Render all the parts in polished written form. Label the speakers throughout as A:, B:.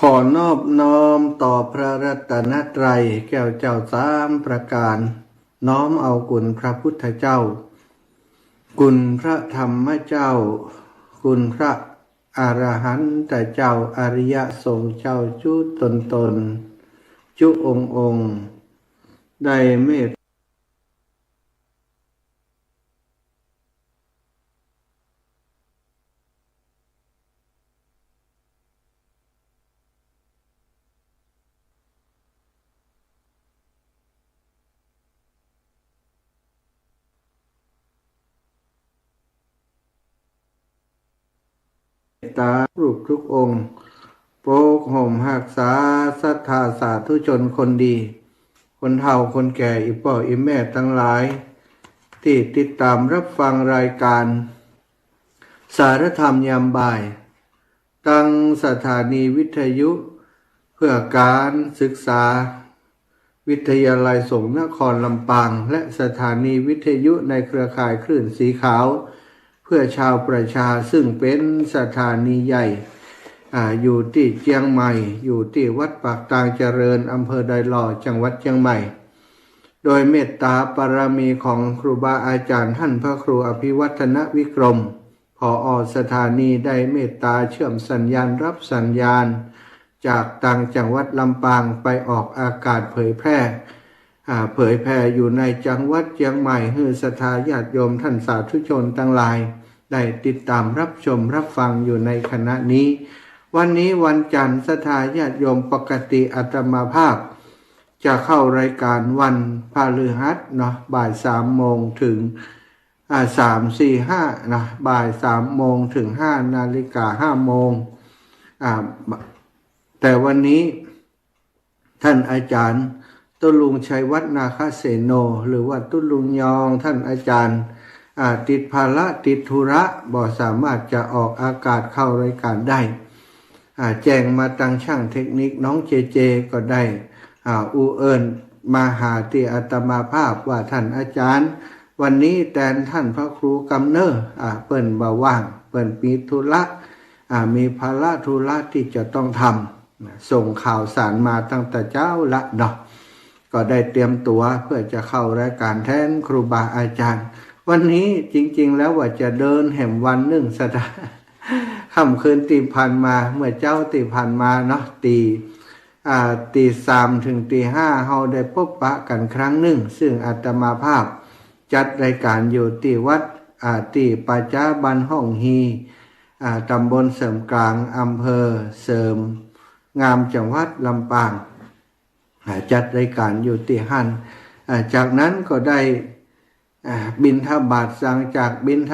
A: ขอนอบน้อมต่อพระรัตนตรัยแก้วเจ้าสามประการน้อมเอาคุณพระพุทธเจ้าคุณพระธรรมเจ้าคุณพระอรหันตเจ้าอริยสงฆ์เจ้าจุตนจุองค์ได้เมตตารูปทุกองค์โปกห่มหักษาศรัทธาสาธุชนคนดีคนเฒ่าคนแก่อีพ่ออีแม่ทั้งหลายที่ติดตามรับฟังรายการสารธรรมยามบ่ายตั้งสถานีวิทยุเพื่อการศึกษาวิทยาลัยสงฆ์นครลำปางและสถานีวิทยุในเครือข่ายคลื่นสีขาวเพื่อชาวประชาซึ่งเป็นสถานีใหญ่อยู่ที่เชียงใหม่อยู่ที่วัดปากตางเจริญอำเภอดอยหล่อจังหวัดเชียงใหม่โดยเมตตาบารมีของครูบาอาจารย์ท่านพระครูอภิวัฒนวิกรมผอ.สถานีได้เมตตาเชื่อมสัญญาณรับสัญญาณจากต่างจังหวัดลำปางไปออกอากาศเผยแพร่อยู่ในจังหวัดเชียงใหม่ให้ศรัทธาญาติโยมท่านสาธุชนทั้งหลายได้ติดตามรับชมรับฟังอยู่ในขณะนี้วันนี้วันจันทร์ศรัทธาญาติโยมปกติอาตมาภาพจะเข้ารายการวันพฤหัสเนาะบ่าย3 โมงถึง3-4-5นะบ่าย3 โมงถึง5 นาฬิกา5 โมงแต่วันนี้ท่านอาจารย์ตุลุงชัยวัฒนาคเสโนหรือว่าตุลุงยองท่านอาจารย์ติดภาระติดธุระบ่สามารถจะออกอากาศเข้ารายการได้แจ้งมาตั้งช่างเทคนิคน้องเจเจก็ได้เอิญมาหาที่อาตมาภาพว่าท่านอาจารย์วันนี้แทนท่านพระครูกำเนิดเปิ้นบ่ว่างเปิ้นมีธุระมีภาระธุระที่จะต้องทำส่งข่าวสารมาตั้งแต่เจ้าละเนาะก็ได้เตรียมตัวเพื่อจะเข้ารายการแทนครูบาอาจารย์วันนี้จริงๆแล้วว่าจะเดินแห่มวันหนึ่งสตาค่ำคืนตีผ่านมาเมื่อเจ้าตีผ่านมาเนาะตี ตีสามถึงตีห้าเฮาได้พบปะกันครั้งหนึ่งซึ่งอาตมาภาพจัดรายการอยู่ที่วัดที่ป่าจ้าบ้านห้องฮีตำบลเสริมกลางอำเภอเสริมงามจังหวัดลำปางจัดรายการอยู่ที่หันจากนั้นก็ได้บิณฑบาตสั่งจากบิณฑ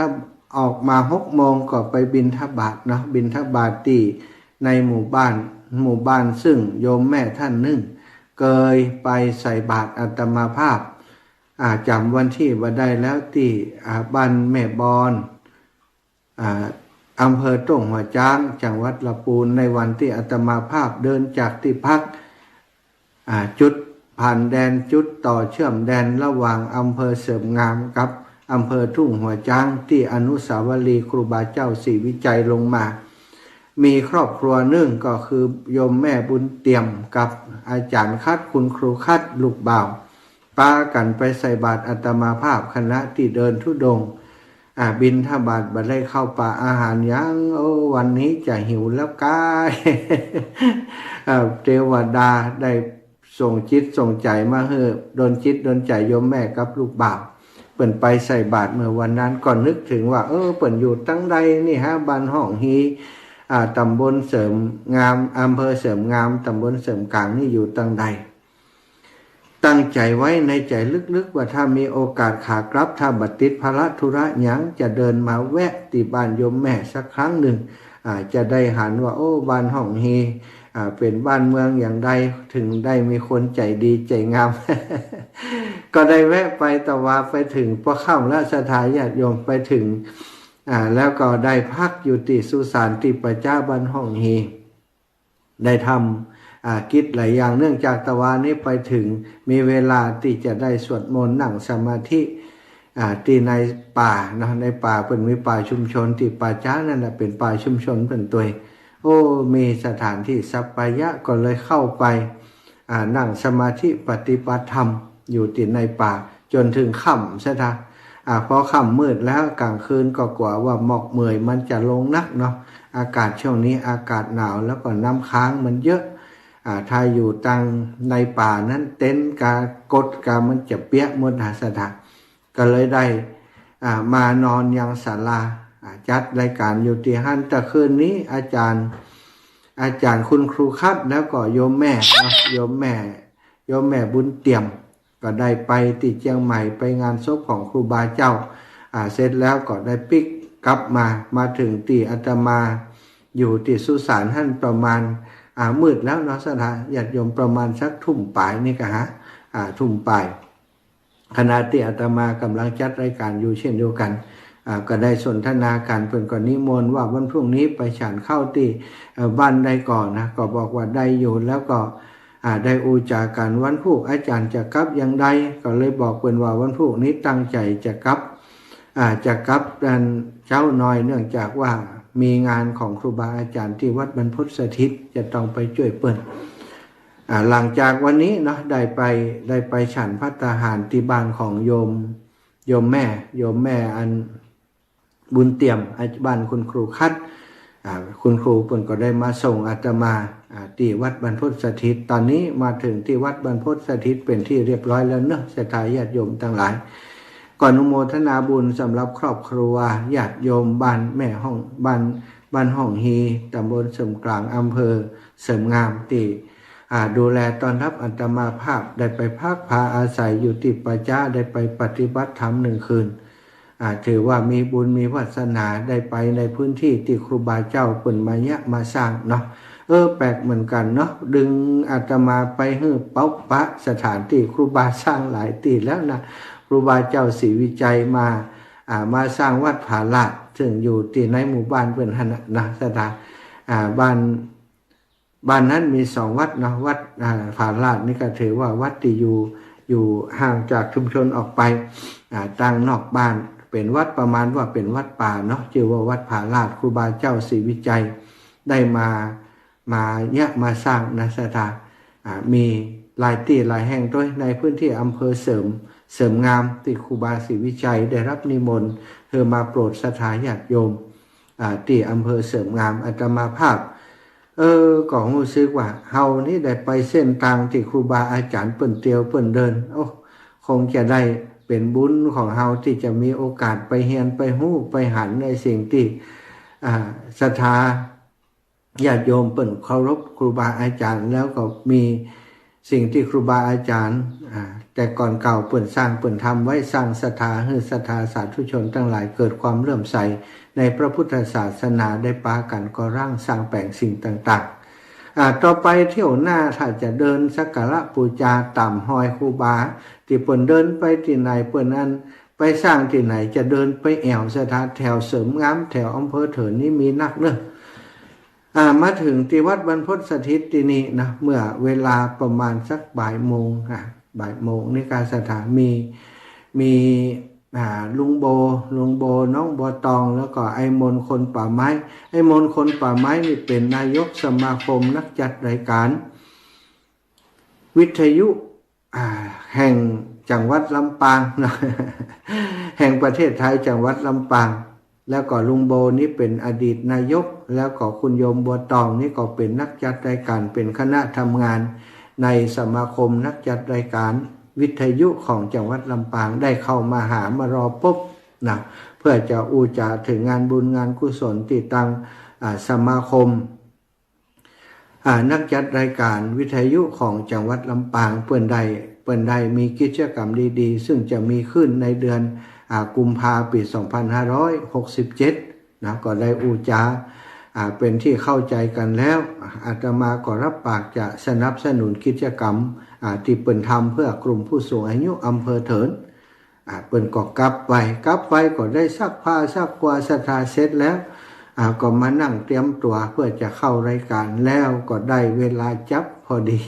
A: ออกมา6 โมงก็ไปบิณฑบาตเนาะบิณฑบาตที่ในหมู่บ้านซึ่งโยมแม่ท่านหนึ่งเคยไปใส่บาตรอาตมาภาพจำวันที่มาได้แล้วที่บ้านแม่บอนอำเภอต้งหัวจ้างจังหวัดลำพูนในวันที่อาตมาภาพเดินจากที่พักจุดผ่านแดนจุดต่อเชื่อมแดนระหว่างอำเภอเสริมงามกับอำเภอทุ่งหัวจ้างที่อนุสาวรีย์ครูบาเจ้าศรีวิจัยลงมามีครอบครัวหนึ่งก็คือโยมแม่บุญเตี่ยมกับอาจารย์คัดคุณครูคัดลูกบ่าวปากันไปใส่บาตรอาตมาภาพคณะที่เดินธุดงค์บิณฑบาตบัดได้เข้าป่าอาหารยังวันนี้จะหิวแล้วกาย เทวดาได้ส่งจิตส่งใจมาเฮอโดนจิตโดนใจโยมแม่กับลูกบ่าวเปิ่นไปใส่บาตรเมื่อวันนั้นก่อนนึกถึงว่าเปิ่นอยู่ตั้งใดนี่ฮะบ้านห้องฮีตำบลเสริมงามอำเภอเสริมงามตำบลเสริมกลางนี่อยู่ตั้งใดตั้งใจไว้ในใจลึกๆว่าถ้ามีโอกาสขากลับถ้าบัดติดภาระธุระหยังจะเดินมาแวะที่บ้านโยมแม่สักครั้งหนึ่งจะได้หันว่าบ้านห้องฮีเป็นบ้านเมืองอย่างใดถึงได้มีคนใจดีใจงาม ก็ได้แวะไปตะวาไปถึงพอค่ำแล้วศรัทธาญาติโยมไปถึงแล้วก็ได้พักอยู่ที่สุสานที่ป่าจ้าบ้านห้องฮีได้ทำกิจหลายอย่างเนื่องจากตะวานี้ไปถึงมีเวลาที่จะได้สวดมนต์นั่งสมาธิที่ในป่านะในป่าเป็นมีป่าชุมชนที่ป่าจ้านั่นแหละเป็นป่าชุมชนเป็นตัวมีสถานที่สัปปายะก็เลยเข้าไปนั่งสมาธิปฏิบัติธรรมอยู่ที่ในป่าจนถึงค่ำใช่ไหมพอค่ำมืดแล้วกลางคืนก็กว่าว่าหมอกเมื่อยมันจะลงนักเนาะอากาศช่วงนี้อากาศหนาวแล้วก็น้ำค้างมันเยอะถ้าอยู่ตังในป่านั้นเต็นท์กดมันจะเปียกหมดสถานก็เลยได้มานอนยังศาลาจัดรายการอยู่ที่หันแต่คืนนี้อาจารย์คุณครูคัดแล้วก็โยมแม่โยมแม่บุญเตี่ยมก็ได้ไปที่เชียงใหม่ไปงานศพของครูบาเจ้าเสร็จแล้วก็ได้ปิกกลับมาถึงที่อาตมาอยู่ที่สุสานท่านประมาณมืดแล้วเนาะสถานญาติโยมประมาณสักทุ่มปลายนี่ก็ทุ่มปลายขณะที่อาตมากำลังจัดรายการอยู่เช่นเดียวกันก็ได้สนทนาการเพิ่นก็นิมนต์ว่าวันพรุ่งนี้ไปฉันเข้าที่บ้านใดก่อนนะก็บอกว่าได้อยู่แล้วก็ได้อูจากันวันพรุ่งอาจารย์จะกลับอย่างใดก็เลยบอกเพิ่นว่าวันพรุ่งนี้ตั้งใจจะกลับเจ้าน้อยเนื่องจากว่ามีงานของครูบาอาจารย์ที่วัดบรรพตสถิตจะต้องไปช่วยเปิ้นหลังจากวันนี้เนาะได้ไปฉันภัตตาหารที่บ้านของโยมแม่อันบุญเตี่ยมบ้านคุณครูคัดคุณครูเปิ้นก็ได้มาส่งอาตมาที่วัดบรรพตสถิตตอนนี้มาถึงที่วัดบรรพตสถิตเป็นที่เรียบร้อยแล้วเนาะศรัทธาญาติโยมทั้งหลายก่อนอนุโมทนาบุญสำหรับครอบครัวญาติโยมบ้านแม่ห้องบ้านห้องฮีตำบลเสริมกลางอำเภอเสริมงามที่ดูแลต้อนรับอาตมาภาพได้ไปพักพาอาศัยอยู่ที่ป่าจ้าได้ไปปฏิบัติธรรม1 คืนถือว่ามีบุญมีวาสนาได้ไปในพื้นที่ที่ครูบาเจ้าเปิ่นมาสร้างเนาะแปลกเหมือนกันเนาะดึงอาตมาไปเป๊าปะสถานที่ครูบาสร้างหลายที่แล้วนะครูบาเจ้าศรีวิจัยมาสร้างวัดผาลาดซึ่งอยู่ที่ในหมู่บ้านเปิ่นหั่นนะสถานบ้านนั้นมี2 วัดนะวัดผาลาดนี่ก็ถือว่าวัดที่อยู่ห่างจากชุมชนออกไปตั้งนอกบ้านเป็นวัดประมาณว่าเป็นวัดป่าเนาะชื่อว่าวัดผาลาดครูบาเจ้าศรีวิจัยได้มาสร้างนะสถานมีหลายที่หลายแห่งด้วยในพื้นที่อำเภอเสริมงามที่ครูบาศรีวิจัยได้รับนิมนต์มาโปรดศรัทธาญาติโยมที่อำเภอเสริมงามอาตมาภาพ ก็รู้สึกว่าเฮานี่ได้ไปเส้นทางที่ครูบาอาจารย์เปิ้นเตียวเปิ้นเดินโอ้คงจะได้เป็นบุญของเฮาที่จะมีโอกาสไปเรียนไปฮู้ไปหันในสิ่งที่ศรัทธาญาติโยมเปิ้นเคารพครูบาอาจารย์แล้วก็มีสิ่งที่ครูบาอาจารย์แต่ก่อนเก่าเปิ้นสร้างเปิ้นทำไว้สร้างศรัทธาให้ศรัทธาสาธุชนทั้งหลายเกิดความเลื่อมใสในพระพุทธศาสนาได้ปากันก็ร่างสร้างแปลงสิ่งต่างๆต่อไปเที่ยวหน้าถ้าจะเดินสักการะบูชาตามหอยครูบาที่เปิ้นเดินไปที่ไหนเปิ้นนั้นไปสร้างที่ไหนจะเดินไปแอวสถานแถวเสริมงามแถวอำเภอเถินนี่มีนักเนอะมาถึงที่วัดบรรพตสถิตที่นี่นะเมื่อเวลาประมาณสักบ่ายโมงนี่การสถานมีลุงโบน้องบัวตองแล้วก็ไอ้มนคนป่าไม้ไอ้มนคนป่าไม้นี่เป็นนายกสมาคมนักจัดรายการวิทยุแห่งจังหวัดลำปางนะแห่งประเทศไทยจังหวัดลำปางแล้วก็ลุงโบนี่เป็นอดีตนายกแล้วก็คุณโยมบัวตองนี่ก็เป็นนักจัดรายการเป็นคณะทำงานในสมาคมนักจัดรายการวิทยุของจังหวัดลำปางได้เข้ามามารอปุ๊บนะเพื่อจะอูจาถึงงานบุญงานกุศลที่ตั้งสมาคมนักจัดรายการวิทยุของจังหวัดลำปางเปิ่นใดมีกิจกรรมดีๆซึ่งจะมีขึ้นในเดือนกุมภาพันธ์ปี 2567นะก็ได้อูจาเป็นที่เข้าใจกันแล้วอาตมาก็รับปากจะสนับสนุนกิจกรรมที่เปิ่นทำเพื่อกลุ่มผู้สูงอายุอำเภอเถินเปิ่นก็กลับไปก็ได้ซักผ้าซักกวาดศรัทธาเสร็จแล้วก็มานั่งเตรียมตัวเพื่อจะเข้ารายการแล้วก็ได้เวลาจับพอดี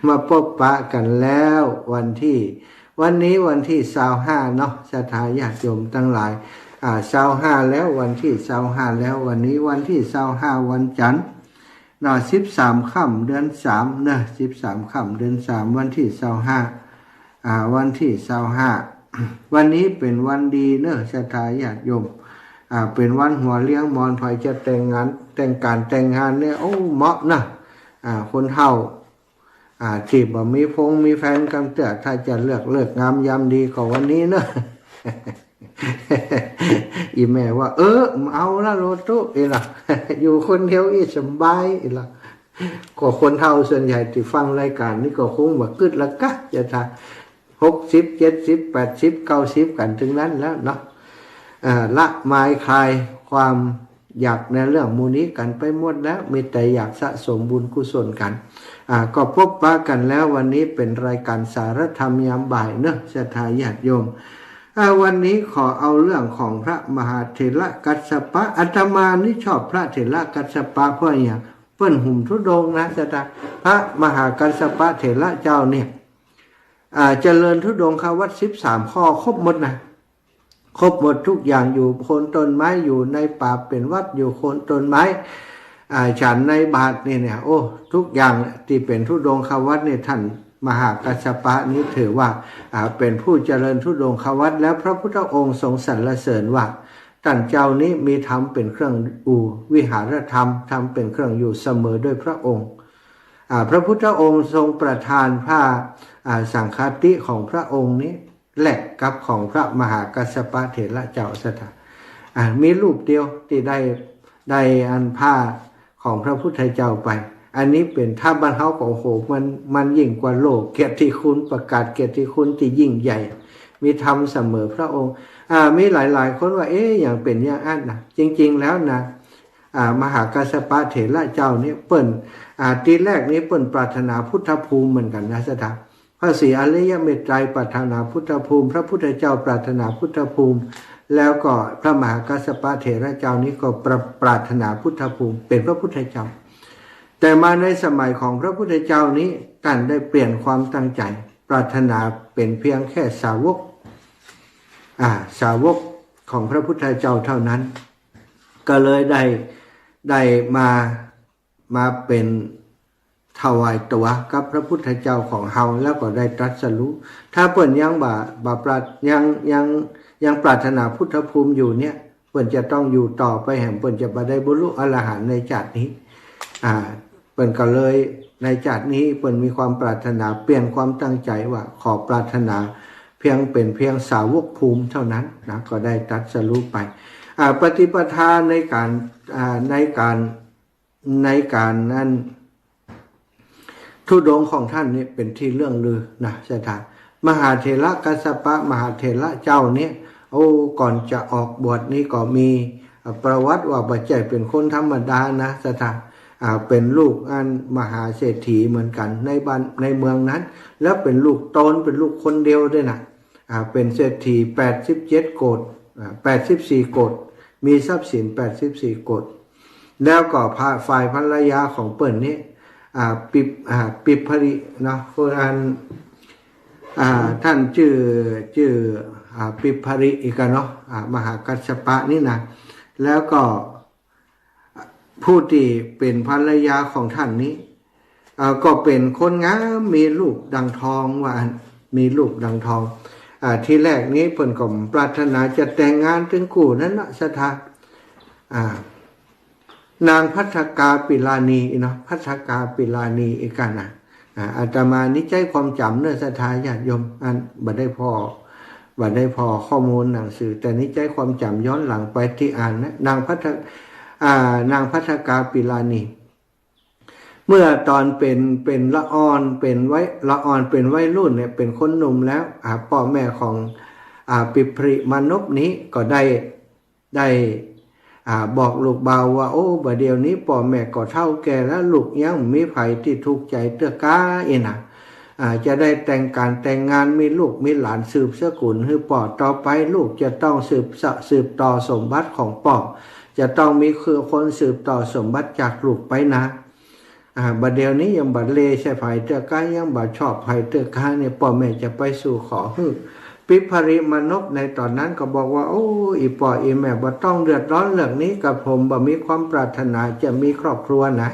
A: มาพบปะกันแล้ววันนี้วันที่25เนาะศรัทธาญาติโยมทั้งหลาย25แล้ววันที่25แล้ววันนี้วันที่25วันจันทร์13ค่ำเดือน3นะ13ค่ำเดือน3วันที่25วันที่25วันนี้เป็นวันดีเนอะศรัทธาญาติโยมเป็นวันหัวเลี้ยงมอนไผจะแต่งงานเนี่ยโอ้เหมาะนะคนเฒ่าที่บ่มีแฟนกันแต่ถ้าจะเลือกงามยามดีก็วันนี้เนอะ อีแม่ว่าเอาละโลตุอีล่ะ อยู่คนเดียวอีสบายอีล่ะก็คนเฒ่าส่วนใหญ่ที่ฟังรายการนี่ก็คงว่ากึดละกะจะถ้า60 70 80 90กันถึงนั้นแล้วเนาะละไม้คลายความอยากในเรื่องมูนี้กันไปหมดแล้วมีแต่อยากสะสมบุญกุศลกันก็พบปะกันแล้ววันนี้เป็นรายการสารธรรมยามบ่ายเนอะศรัทธาญาติโยมวันนี้ขอเอาเรื่องของพระมหาเถระกัสสปะอาตมานี่ชอบพระเถระกัสสปะเพราะอย่างเปิ้นหุ่มธุดงค์นะศรัทธาพระมหากัสสปะเถระเจ้าเนี่ยเจริญธุดงควัตร13ข้อครบหมดนะครบหมดทุกอย่างอยู่โคนต้นไม้อยู่ในป่าเป็นวัดอยู่โคนต้นไม้ฉันในบาทนี่เนี่ยโอ้ทุกอย่างที่เป็นธุดงควัตรนี่ท่านมหากัสสปะนี้ถือว่าเป็นผู้เจริญธุดงควัตรแล้วพระพุทธองค์ทรงสรรเสริญว่าท่านเจ้านี้มีธรรมเป็นเครื่องอยู่วิหารธรรมธรรมเป็นเครื่องอยู่เสมอด้วยพระองค์พระพุทธองค์ทรงประทานผ้าสังฆาติของพระองค์นี้แลกกับของพระมหากัสสปะเถระเจ้าศรัทธามีรูปเดียวที่ได้อันผ้าของพระพุทธเจ้าไปอันนี้เป็นถ้าบรรเทาของโหมันยิ่งกว่าโลกเกียรติคุณประกาศเกียรติคุณที่ยิ่งใหญ่มีธรรมเสมอพระองค์มีหลายคนว่าอย่างเป็นอย่างนั้นนะจริงๆแล้วนะมหากัสสปะเถระเจ้านี่เปิ้นทีแรกนี้เปิ้นปรารถนาพุทธภูมิเหมือนกันนะศรัทธาพระศรีอริยเมตไตรปรารถนาพุทธภูมิพระพุทธเจ้าปรารถนาพุทธภูมิแล้วก็พระมหากัสสปะเถระเจ้านี้ก็ปรารถนาพุทธภูมิเป็นพระพุทธเจ้าแต่มาในสมัยของพระพุทธเจ้านี้ท่านได้เปลี่ยนความตั้งใจปรารถนาเป็นเพียงแค่สาวกของพระพุทธเจ้าเท่านั้นก็เลยได้มาเป็นถวายตัวกับพระพุทธเจ้าของเฮาแล้วก็ได้ตรัสรู้ถ้าเปิ้นยังยังปรารถนาพุทธภูมิอยู่เนี่ยเปิ้นจะต้องอยู่ต่อไปแห่งเปิ้นจะบ่ได้บรรลุอรหันต์ในชาตินี้ เปิ้นก็เลยในจากนี้เปิ้นมีความปรารถนาเปลี่ยนความตั้งใจว่าขอปรารถนาเพียงเป็นเพียงสาวกภูมิเท่านั้นนะก็ได้ตรัสรู้ไปปฏิปทาในการนั้นธุดงค์ของท่านนี่เป็นที่เรื่องลือนะสถานมหาเถระกัสสปะมหาเถระเจ้าเนี่ยก่อนจะออกบวชนี้ก็มีประวัติว่าบัจเจกเป็นคนธรรมดานะสถานเป็นลูกอันมหาเศรษฐีเหมือนกันในบ้านในเมืองนั้นแล้วเป็นลูกโตนเป็นลูกคนเดียวด้วยนะเป็นเศรษฐี87โกฏ84โกฏมีทรัพย์สิน84โกฏแล้วก็ฝ่ายภรรยาของเปิ้นนี้ปิภริเนาะคนอันท่านชื่อปิภริอีกเนาะมหากัสสปะนี่นะแล้วก็ผู้ที่เป็นภรรยาของท่านนี้ก็เป็นคนงามมีลูกดังทองว่ามีลูกดังทองที่แรกนี้เพิ่นก็ปรารถนาจะแต่งงานถึงกู่นั้นนะสถานางภัทกาปิลานีเนาะภัทกาปิลานีอีกกันนะอาตมานิจัยความจำเนื้อสถาญาติโยมบัดได้พอข้อมูลหนังสือแต่นิจัยความจำย้อนหลังไปที่อ่านนะนางภัทกาปิลานีเมื่อตอนเป็นละอ่อนเป็นวัยรุ่นเนี่ยเป็นคนหนุ่มแล้วพ่อแม่ของปิพริมานพนี้ก็ได้บอกลูกเบาว่าบัดเดี๋ยวนี้พ่อแม่ก็เฒ่าแก่แล้วลูกยังมีไผที่ถูกใจเตื้อกานะจะได้แต่งงานมีลูกมีหลานสืบสกุลคือป่อต่อไปลูกจะต้องสืบต่อสมบัติของป่อจะต้องมีคือคนสืบต่อสมบัติจากลูกไปนะบัดเดี๋ยวนี้ยังบัดเลใช่ไผเตื้อกายังบัดชอบไผเตื้อกาเนี่ยพ่อแม่จะไปสู่ขอปิภริมานพในตอนนั้นก็บอกว่าอีป่ออีแม่บ่ต้องเดือดร้อนเรื่องนี้กับผมบ่มีความปรารถนาจะมีครอบครัวนะ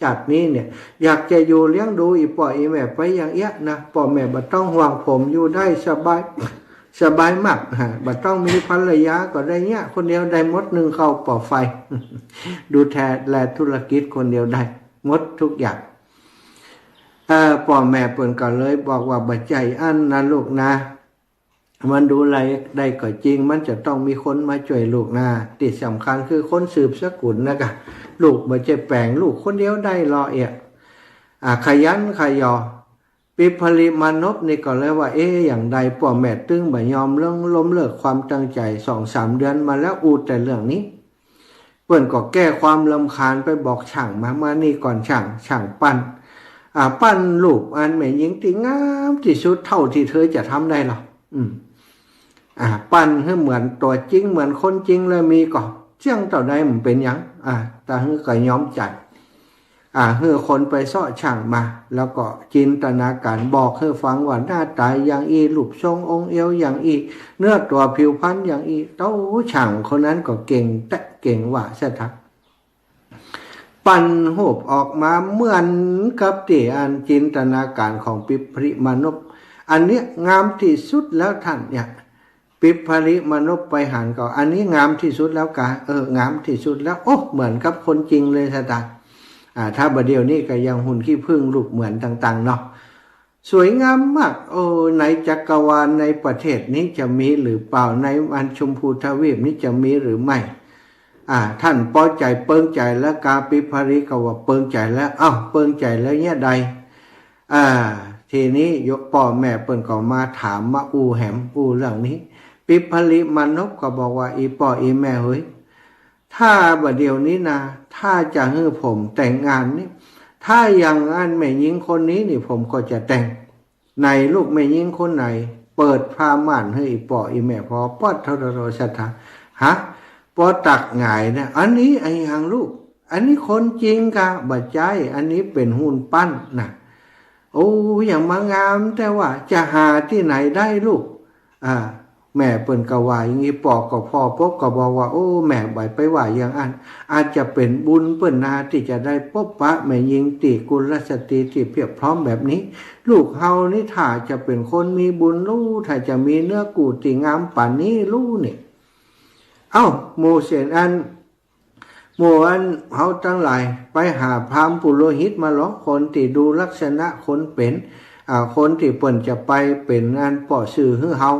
A: จากนี้เนี่ยอยากจะอยู่เลี้ยงดูอีป่ออีแม่ไปอย่างเอี้ยนะพ่อแม่บ่ต้องห่วงผมอยู่ได้สบายมากบ่ต้องมีภรรยาก็ได้เงี้ยคนเดียวได้หมด1เข้าป่อไฟ ดูแลธุรกิจคนเดียวได้หมดทุกอย่างพ่อแม่เปิ้นก็เลยบอกว่าบ่ใจอันนะลูกนะมันดูอะไรได้ก็จริงมันจะต้องมีคนมาช่วยลูกนะที่สำคัญคือคนสืบสกุลนะกะลูกบ่จะแปลงลูกคนเดียวได้รอขยันขยอปิภริมานพนี่ก็เลยว่าอย่างใดพ่อแม่ตึงบ่ยอมล้มเลิกความตั้งใจ 2-3 เดือนมาแล้วอูดแต่เรื่องนี้เปิ้นก็แก้ความรำคาญไปบอกช่างมานี่ก่อนช่างปั้นลูกอันแม่หญิงที่งามที่สุดเท่าที่เธอจะทำได้หรอปั้นให้เหมือนตัวจริงเหมือนคนจริงเลยมีก็เจ้าต่อได้มันเป็นยังแต่ให้ก็ยอมจัดให้คนไปซ้อช่างมาแล้วก็จินตนาการบอกให้ฟังว่าหน้าตาอย่างอีรูปทรงองค์เอวอย่างอีเนื้อตัวผิวพรรณอย่างอีเต้าช่างคนนั้นก็เก่งว่าซะทักปั้นหูปออกมาเหมือนกับที่อันจินตนาการของปิภริมานพอันนี้งามที่สุดแล้วท่านเนี่ยปิภริมานพไปหันก็อันนี้งามที่สุดแล้วกะงามที่สุดแล้วเหมือนกับคนจริงเลยสตาถ้าบัดเดี๋ยวนี้ก็ยังหุ่นขี้ผึ้งลูกเหมือนต่างๆเนาะสวยงามมากในจักรวาลในประเทศนี้จะมีหรือเปล่าในอันชมพูทวีปนี้จะมีหรือไม่ท่านพอใจเปิงใจแล้วกาปิภริก็ว่าเปิงใจแล้วเปิงใจแล้วเนี่ยใดทีนี้ยกพ่อแม่เปิ้นก็มาถามมาอูเรื่องนี้ปิภริมานพก็บอกว่าอีพ่ออีแม่เฮ้ยถ้าบัดเดี๋ยวนี้นะถ้าจะให้ผมแต่งงานนี่ถ้าอย่างอันแม่หญิงคนนี้นี่ผมก็จะแต่งในลูกแม่หญิงคนไหนเปิดพาม่านให้อีพ่ออีแม่พอปอดทรโรชะทาพอตักหงายนะอันนี้ไอ้หางลูกอันนี้คนจริงกะบัดใจอันนี้เป็นหุ่นปั้นนะอย่างมางามแต่ว่าจะหาที่ไหนได้ลูกแม่เปิ้นก็ว่าอย่างนี้ปอกก็พ่อพบก็บอกว่าแม่บ่ไปว่าอย่างอันอาจจะเป็นบุญเปิ้นนาที่จะได้พบปะแม่หญิงติกุลสตรีที่เพียบพร้อมแบบนี้ลูกเฮานี่ถ้าจะเป็นคนมีบุญลูกถ้าจะมีเนื้อกูที่งามป่านนี้ลูกนี่โมเสสอัน เมื่อวันเขาทั้งหลายไปหาพราหมณ์ปุโรหิตมาหรอคนที่ดูลักษณะคนเป็นคนที่เปิ่นจะไปเป็นงานป่อสื่อให้เฮา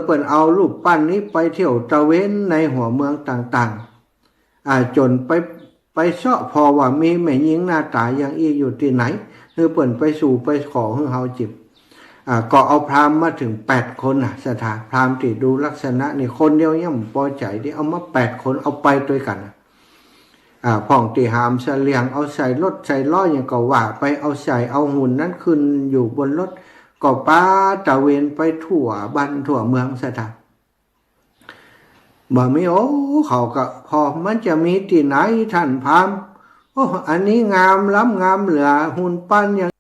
A: เปิ่นเอารูปปั้นนี้ไปเที่ยวตะเวนในหัวเมืองต่างๆจนไปเสาะพอว่ามีแม่หญิงหน้าตาอย่างอีอยู่ที่ไหนเปิ่นไปสู่ไปขอให้เฮาจิบก็เอาพราหมณ์มาถึง8 คนสถานพราหมณ์ที่ดูลักษณะนี่คนเดียวยังไม่พอใจที่เอามา8 คนเอาไปด้วยกันพ่องตีหามเสลียงเอาใส่รถใส่ล้ออย่างก็ว่าไปเอาใส่เอาหุ่นนั้นขึ้นอยู่บนรถก็ป้าตะเวนไปทั่วบ้านทั่วเมืองสถานบ่มีเขาก็พอมันจะมีที่ไหนท่านพราหมณ์อันนี้งามล้ำงามเหลือหุ่นปั้นอย่าง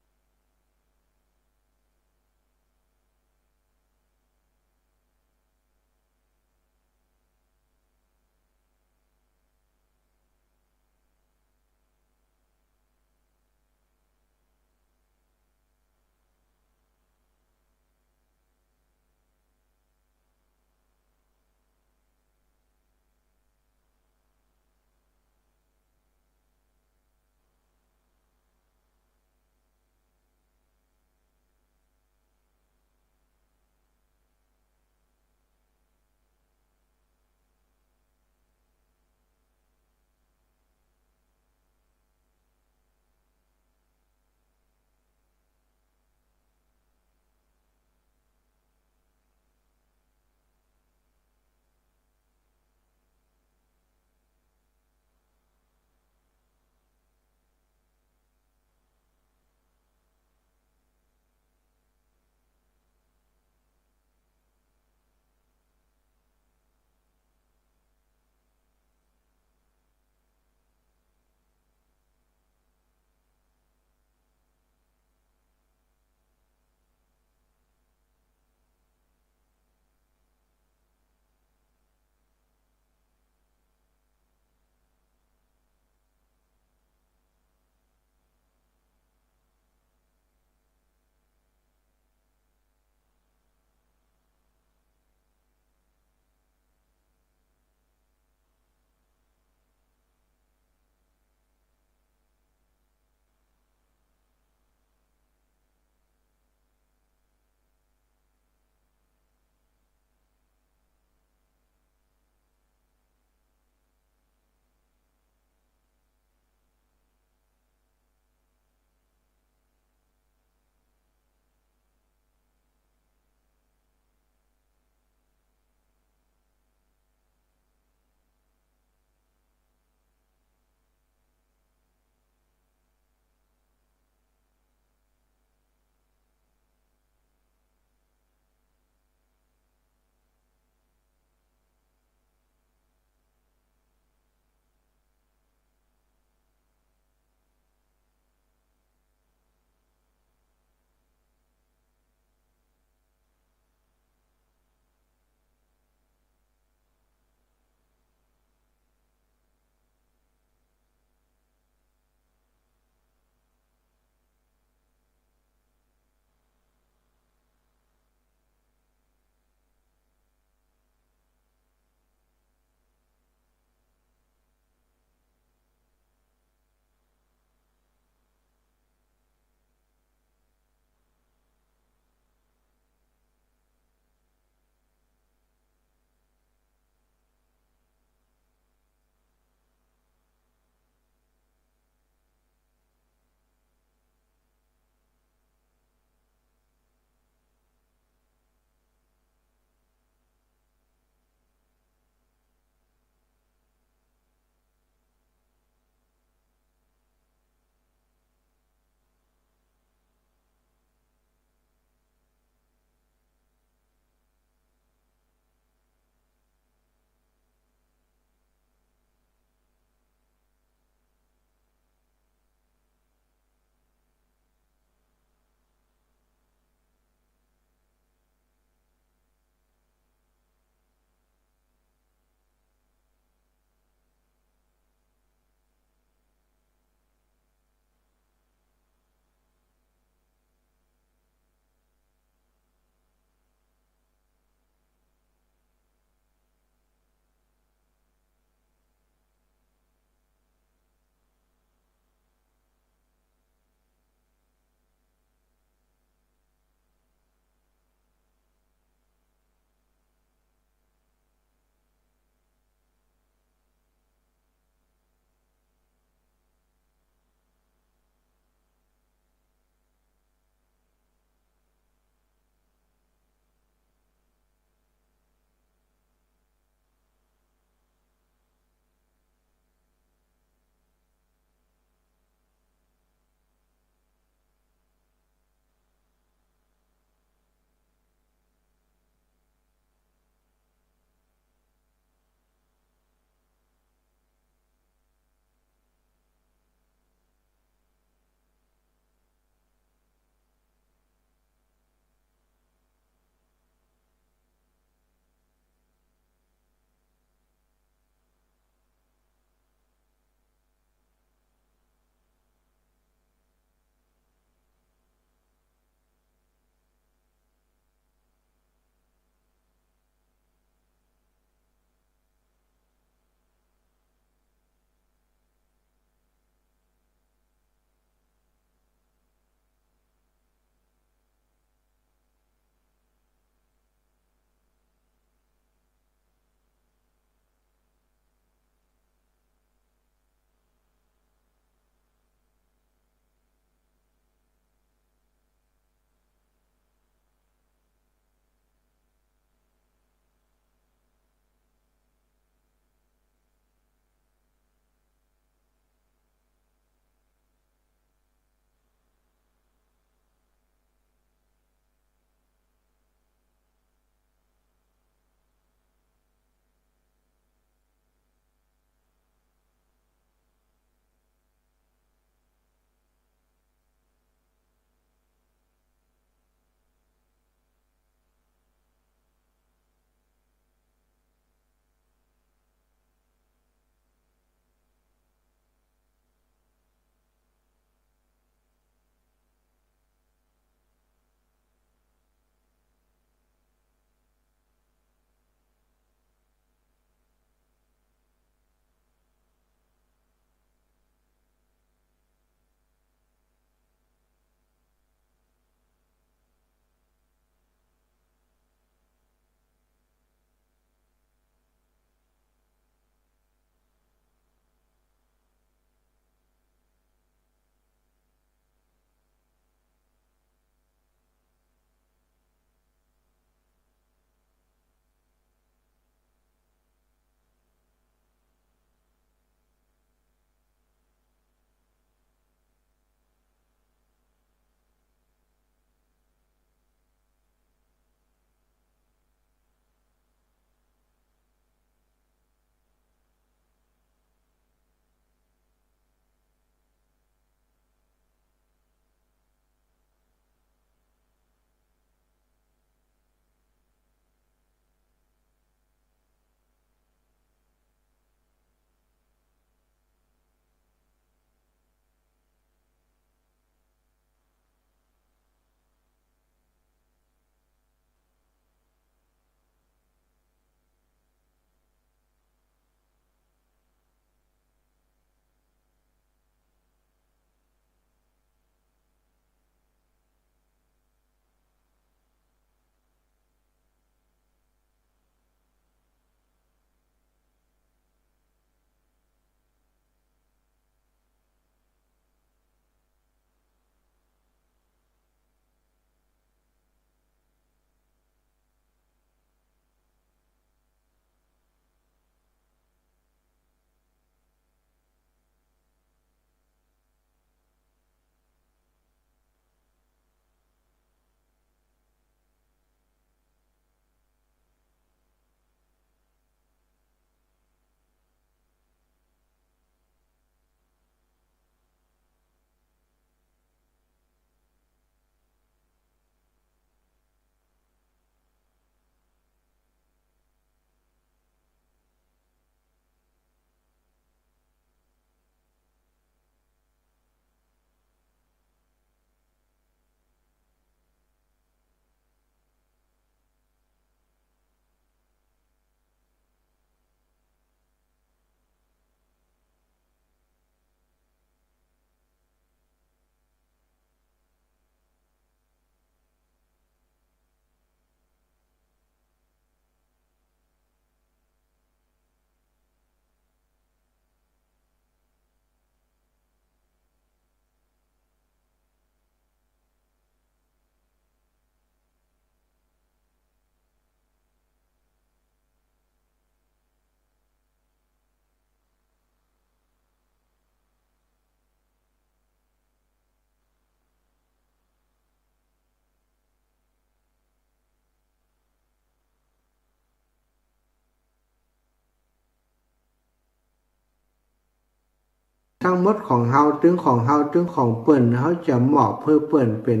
A: ทั้งหมดของเฮาถึงของเฮาถึงของเปิ้นเฮาจะเหมาะเพื่อเปิ้นเป็น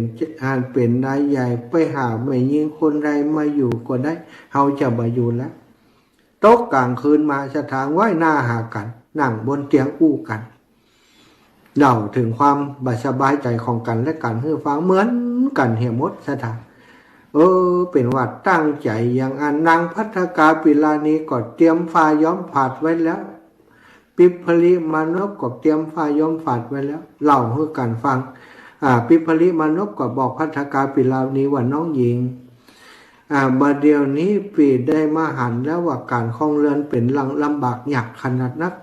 A: เป็นนายใหญ่ไปหาไม่ยิงคนใดมาอยู่ก็ได้เฮาจะมาอยู่แล้วตกกลางคืนมาสถานไหว้หน้าหากันนั่งบนเตียงอู้กันเล่าถึงความสบายใจของกันและกันให้ฟังเหมือนกันเหี่ยมดสถานเป็นว่าตั้งใจอย่างอันนางภัทกาปิลานีก็เตรียมฟ้าย้อมผาดไว้แล้วปิพลิมานพก็เตรียมฟ้าย้อมผาดไว้แล้วเล่าให้กันฟังปิพลิมานพก็บอกภัทกาปิลานีว่าน้องหญิงบัดเดี๋ยวนี้ปีได้มาหันแล้วว่าการครองเรือนเป็นลำบากยากขนาดนัก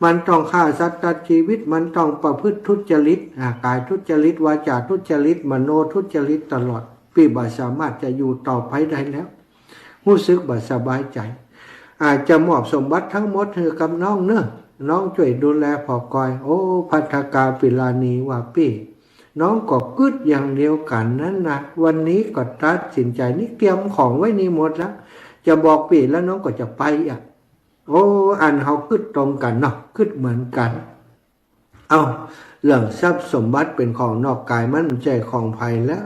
A: มันต้องฆ่าสัตว์ตัดชีวิตมันต้องประพฤติทุจริตกายทุจริตวาจาทุจริตมโนทุจริตตลอดปีบ่สามารถจะอยู่ต่อไปได้แล้วรู้สึกบ่สบายใจอาจจะมอบสมบัติทั้งหมดให้กับน้องเนอะน้องช่วยดูแลพ่อกอยภัทกาปิลานีว่าพี่น้องก็กึดอย่างเดียวกันนั้นนะวันนี้ก็ตัดสินใจนี่เตรียมของไว้นี่หมดแล้วจะบอกพี่แล้วน้องก็จะไปอันเฮากึดตรงกันเนาะกึดเหมือนกันเรื่องทรัพย์สมบัติเป็นของนอกกายมันไม่ใช่ของภายแล้ว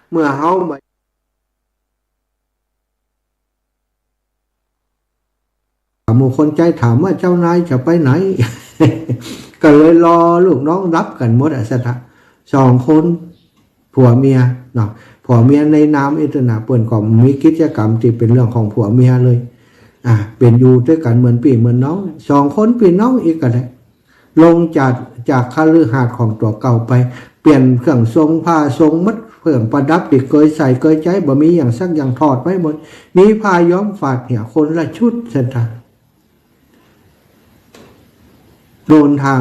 A: เมื่อเฮามาหมู่คนใจถามว่าเจ้านายจะไปไหน ก็เลยรอลูกน้องรับกันหมดสถา2 คนผัวเมียเนาะผัวเมียในนามอิสระเปิ่นก็มีกิจกรรมที่เป็นเรื่องของผัวเมียเลยเป็นอยู่ด้วยกันเหมือนพี่เหมือนน้อง2 คนพี่น้องอีกก็ได้ลงจากคฤหาสน์ของตัวเก่าไปเปลี่ยนเครื่องทรงผ้าทรงมัดเพิ่มประดับที่เคยใส่เคยใช้บ่มีอย่างสักอย่างถอดไว้หมดมีผ้าย้อมฝาดเนี่ยคนละชุดเส้นทางเดินทาง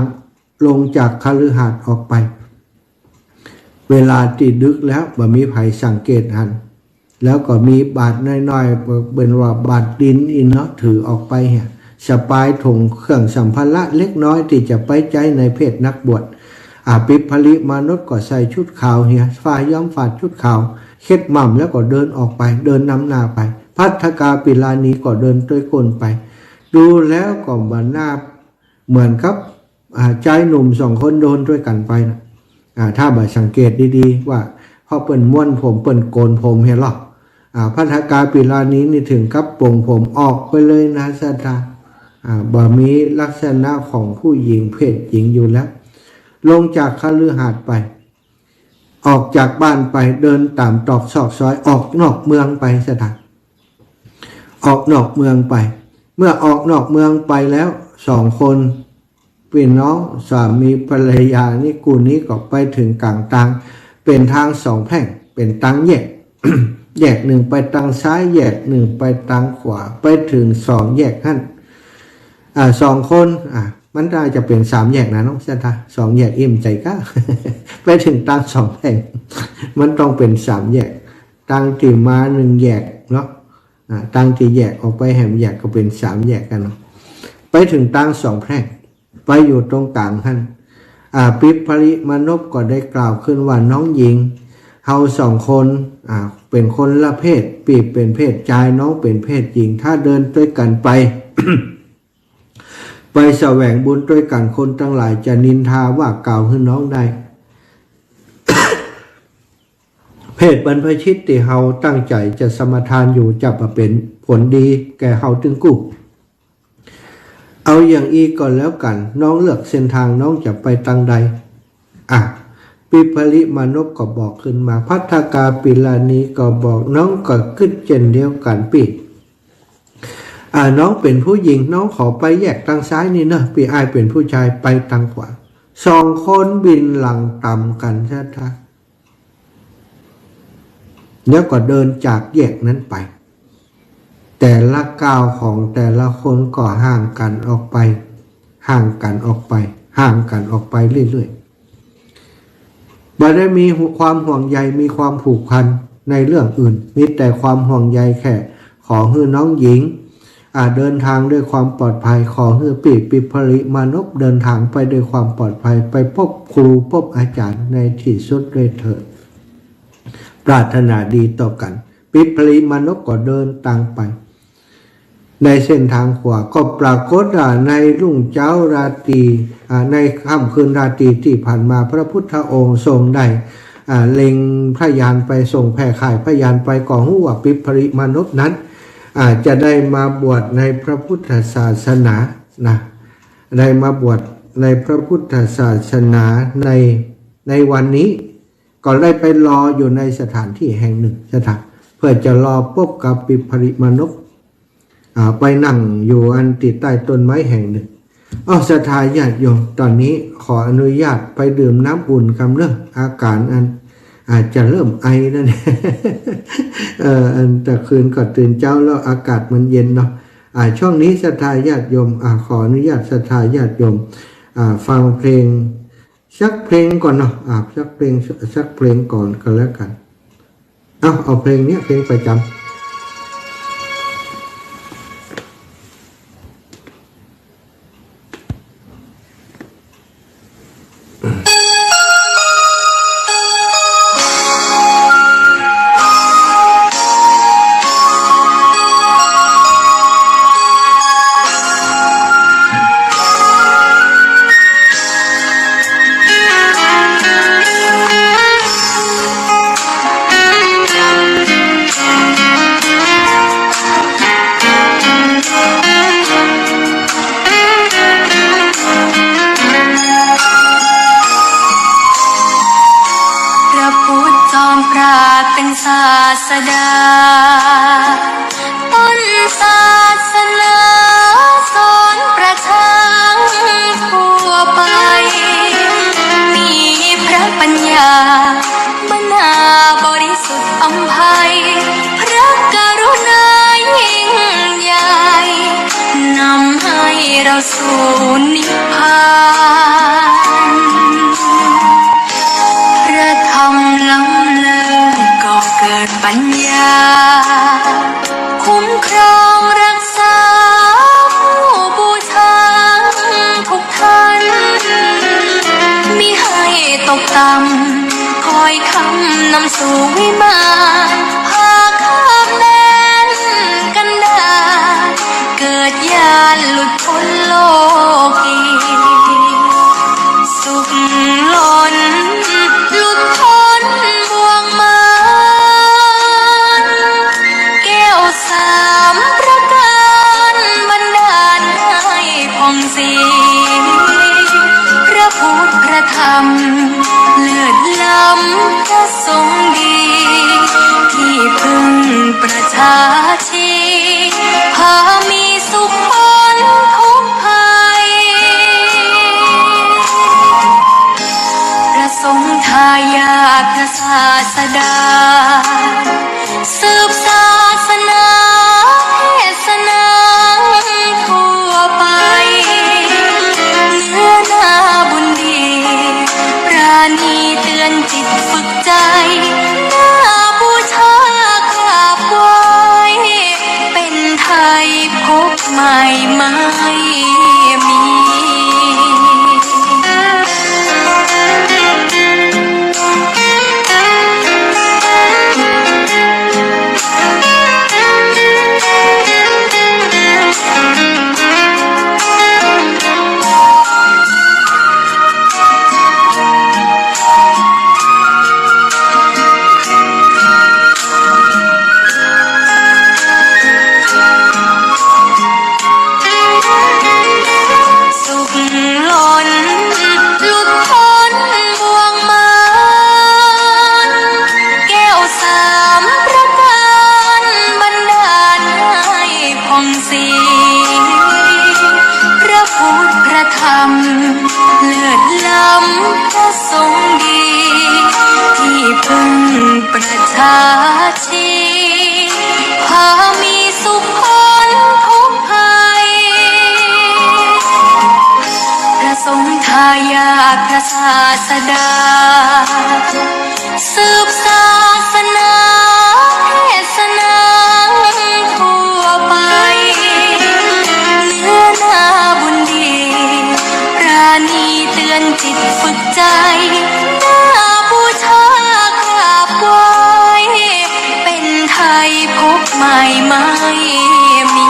A: ลงจากคฤหาสน์ออกไปเวลาที่ดึกแล้วบ่มีไผสังเกตหันแล้วก็มีบาทน้อยๆเป็นว่าบาทดินอินเนาะถือออกไปเนี่ยสปายถุงเครื่องสัมภาระเล็กน้อยที่จะไปใจในเพศนักบวชปิพลิมานพก็ใส่ชุดขาวเนี่ยฝ้ายย้อมฝาดชุดขาวเช็ดหม่ำแล้วก็เดินออกไปเดินนำหน้าไปภัทกาปิลานีก็เดินด้วยก้นไปดูแล้วก็มันหน้าเหมือนครับชายหนุ่ม2 คนเดินด้วยกันไปนะถ้าบ่สังเกตดีๆว่าพอเปิ้นม้วนผมเปิ้นโกนผมเห็นหรอภัทกาปิลานีนี่ถึงกับปลงผมออกไปเลยนะสตาบ่มีลักษณะของผู้หญิงเพศหญิงอยู่แล้วลงจากคฤหาสน์ไปออกจากบ้านไปเดินตามตรอกซอกซอยออกนอกเมืองไปสถานออกนอกเมืองไปเมื่อออกนอกเมืองไปแล้ว2 คนพี่น้องสามีภรรยานี่กูนี้ก็ไปถึงกลางทางเป็นทาง2 แพร่งเป็นทางแยก แยก1ไปทางซ้ายแยก1ไปทางขวาไปถึง2 แยกหั่น2 คนมันน่าจะเป็น3 แยกนะน้องเสถา2 แยกอิ่มใจก้า ไปถึงทาง2 แพร่งมันต้องเป็น3 แยกทางที่มา1 แยกเนาะทางที่แยกออกไปแหมแยกก็เป็น3 แยกกันเนาะไปถึงทาง2 แพร่งไปอยู่ตรงกลางท่านปิพลิมานพก็ได้กล่าวขึ้นว่าน้องหญิงเฮา2 คนเป็นคนละเพศปีเป็นเพศชายน้องเป็นเพศหญิงถ้าเดินด้วยกันไป ไปแสวงบุญด้วยกันคนทั้งหลายจะนินทาว่ากล่าวให้น้องได้ เพศบรรพชิตที่เฮาตั้งใจจะสมทานอยู่จะมาเป็นผลดีแก่เฮาถึงกู้เอาอย่างอีก่อนแล้วกันน้องเลือกเส้นทางน้องจะไปทางใดปิพลิมานพก็บอกขึ้นมาภัทกาปิลานีก็บอกน้องก็ขึ้นเช่นเดียวกันปีน้องเป็นผู้หญิงน้องขอไปแยกทางซ้ายนี่เนอะพี่อ้ายเป็นผู้ชายไปทางขวา2 คนบินหลังต่ำกันใช่ไหมแล้วก็เดินจากแยกนั้นไปแต่ละก้าวของแต่ละคนก็ห่างกันออกไปห่างกันออกไปห่างกันออกไปเรื่อยๆไม่ได้มีความห่วงใยมีความผูกพันในเรื่องอื่นมีแต่ความห่วงใยแค่ขอให้น้องหญิงเดินทางด้วยความปลอดภัยขอให้ปิพลิมานพเดินทางไปด้วยความปลอดภัยไปพบครูพบอาจารย์ในที่สุดด้วยเถิดปรารถนาดีต่อกันปิพลิมานพก็เดินทางไป ในเส้นทางขวาก็ปรากฏในรุ่งเช้าราตรีในค่ำคืนราตรีที่ผ่านมาพระพุทธองค์ทรงได้เล็งพระยานไปส่งแผ่ข่ายพระยานไปก่อหูว่าปิปริมนุษย์นั้นจะได้มาบวชในพระพุทธศาสนานะได้มาบวชในพระพุทธศาสนาในวันนี้ก็ได้ไปรออยู่ในสถานที่แห่งหนึ่งเพื่อจะรอพบกับปิปริมนุษย์ไปนั่งอยู่อันติดใต้ต้นไม้แห่งหนึ่งศรัทธาญาติโยมตอนนี้ขออนุญาตไปดื่มน้ำอุ่นคำเรื่องอาการอันอาจจะเริ่มไอนั่นแต่คืนก็ตื่นเช้าแล้วอากาศมันเย็นเนาะช่วงนี้ศรัทธาญาติโยมขออนุญาตศรัทธาญาติโยมฟังเพลงสักเพลงก่อนเนาะสักเพลงก่อนก็แล้วกันเอาเพลงนี้เพลงประจำ
B: เป็นศาสดาต้นศาสนาสอนประชาทั่วไปมีพระปัญญามนาบริสุทธิ์อำไพพระกรุณายิ่งใหญ่นำให้เราสู่นิพพานพระธรรมล้ำเลิศก็เกิดปัญญาคุ้มครองรักษาผู้บูชาทุกท่านมิให้ตกต่ำคอยคำนำสู่วิมานพาข้ามแดนกันดารเกิดญาณหลุดพ้นโลกีสุขล้นหลุดพ้นบ่วงมารแก้วสามประการบันดาลให้ผ่องใสพระพุทธพระธรรมเลิศล้ำพระสงฆ์ดีที่พึ่งประชาชีพามีสุขพ้นทุกภัยพระสงฆ์ทายาทพระศาสดาสืบศาสนาเทศนาทั่วไปเนื้อนาบุญดีปราณีเตือนจิตฝึกใจน่าบูชากราบไหว้เป็นไทยพบใหม่ไม่มี ศาสดาสืบศาสนาเทศนาทั่วไปเนื้อนาบุญดีปราณีเตือนจิตฝึกใจน่าบูชากราบไหว้เป็นไทยพบใหม่ไม่มี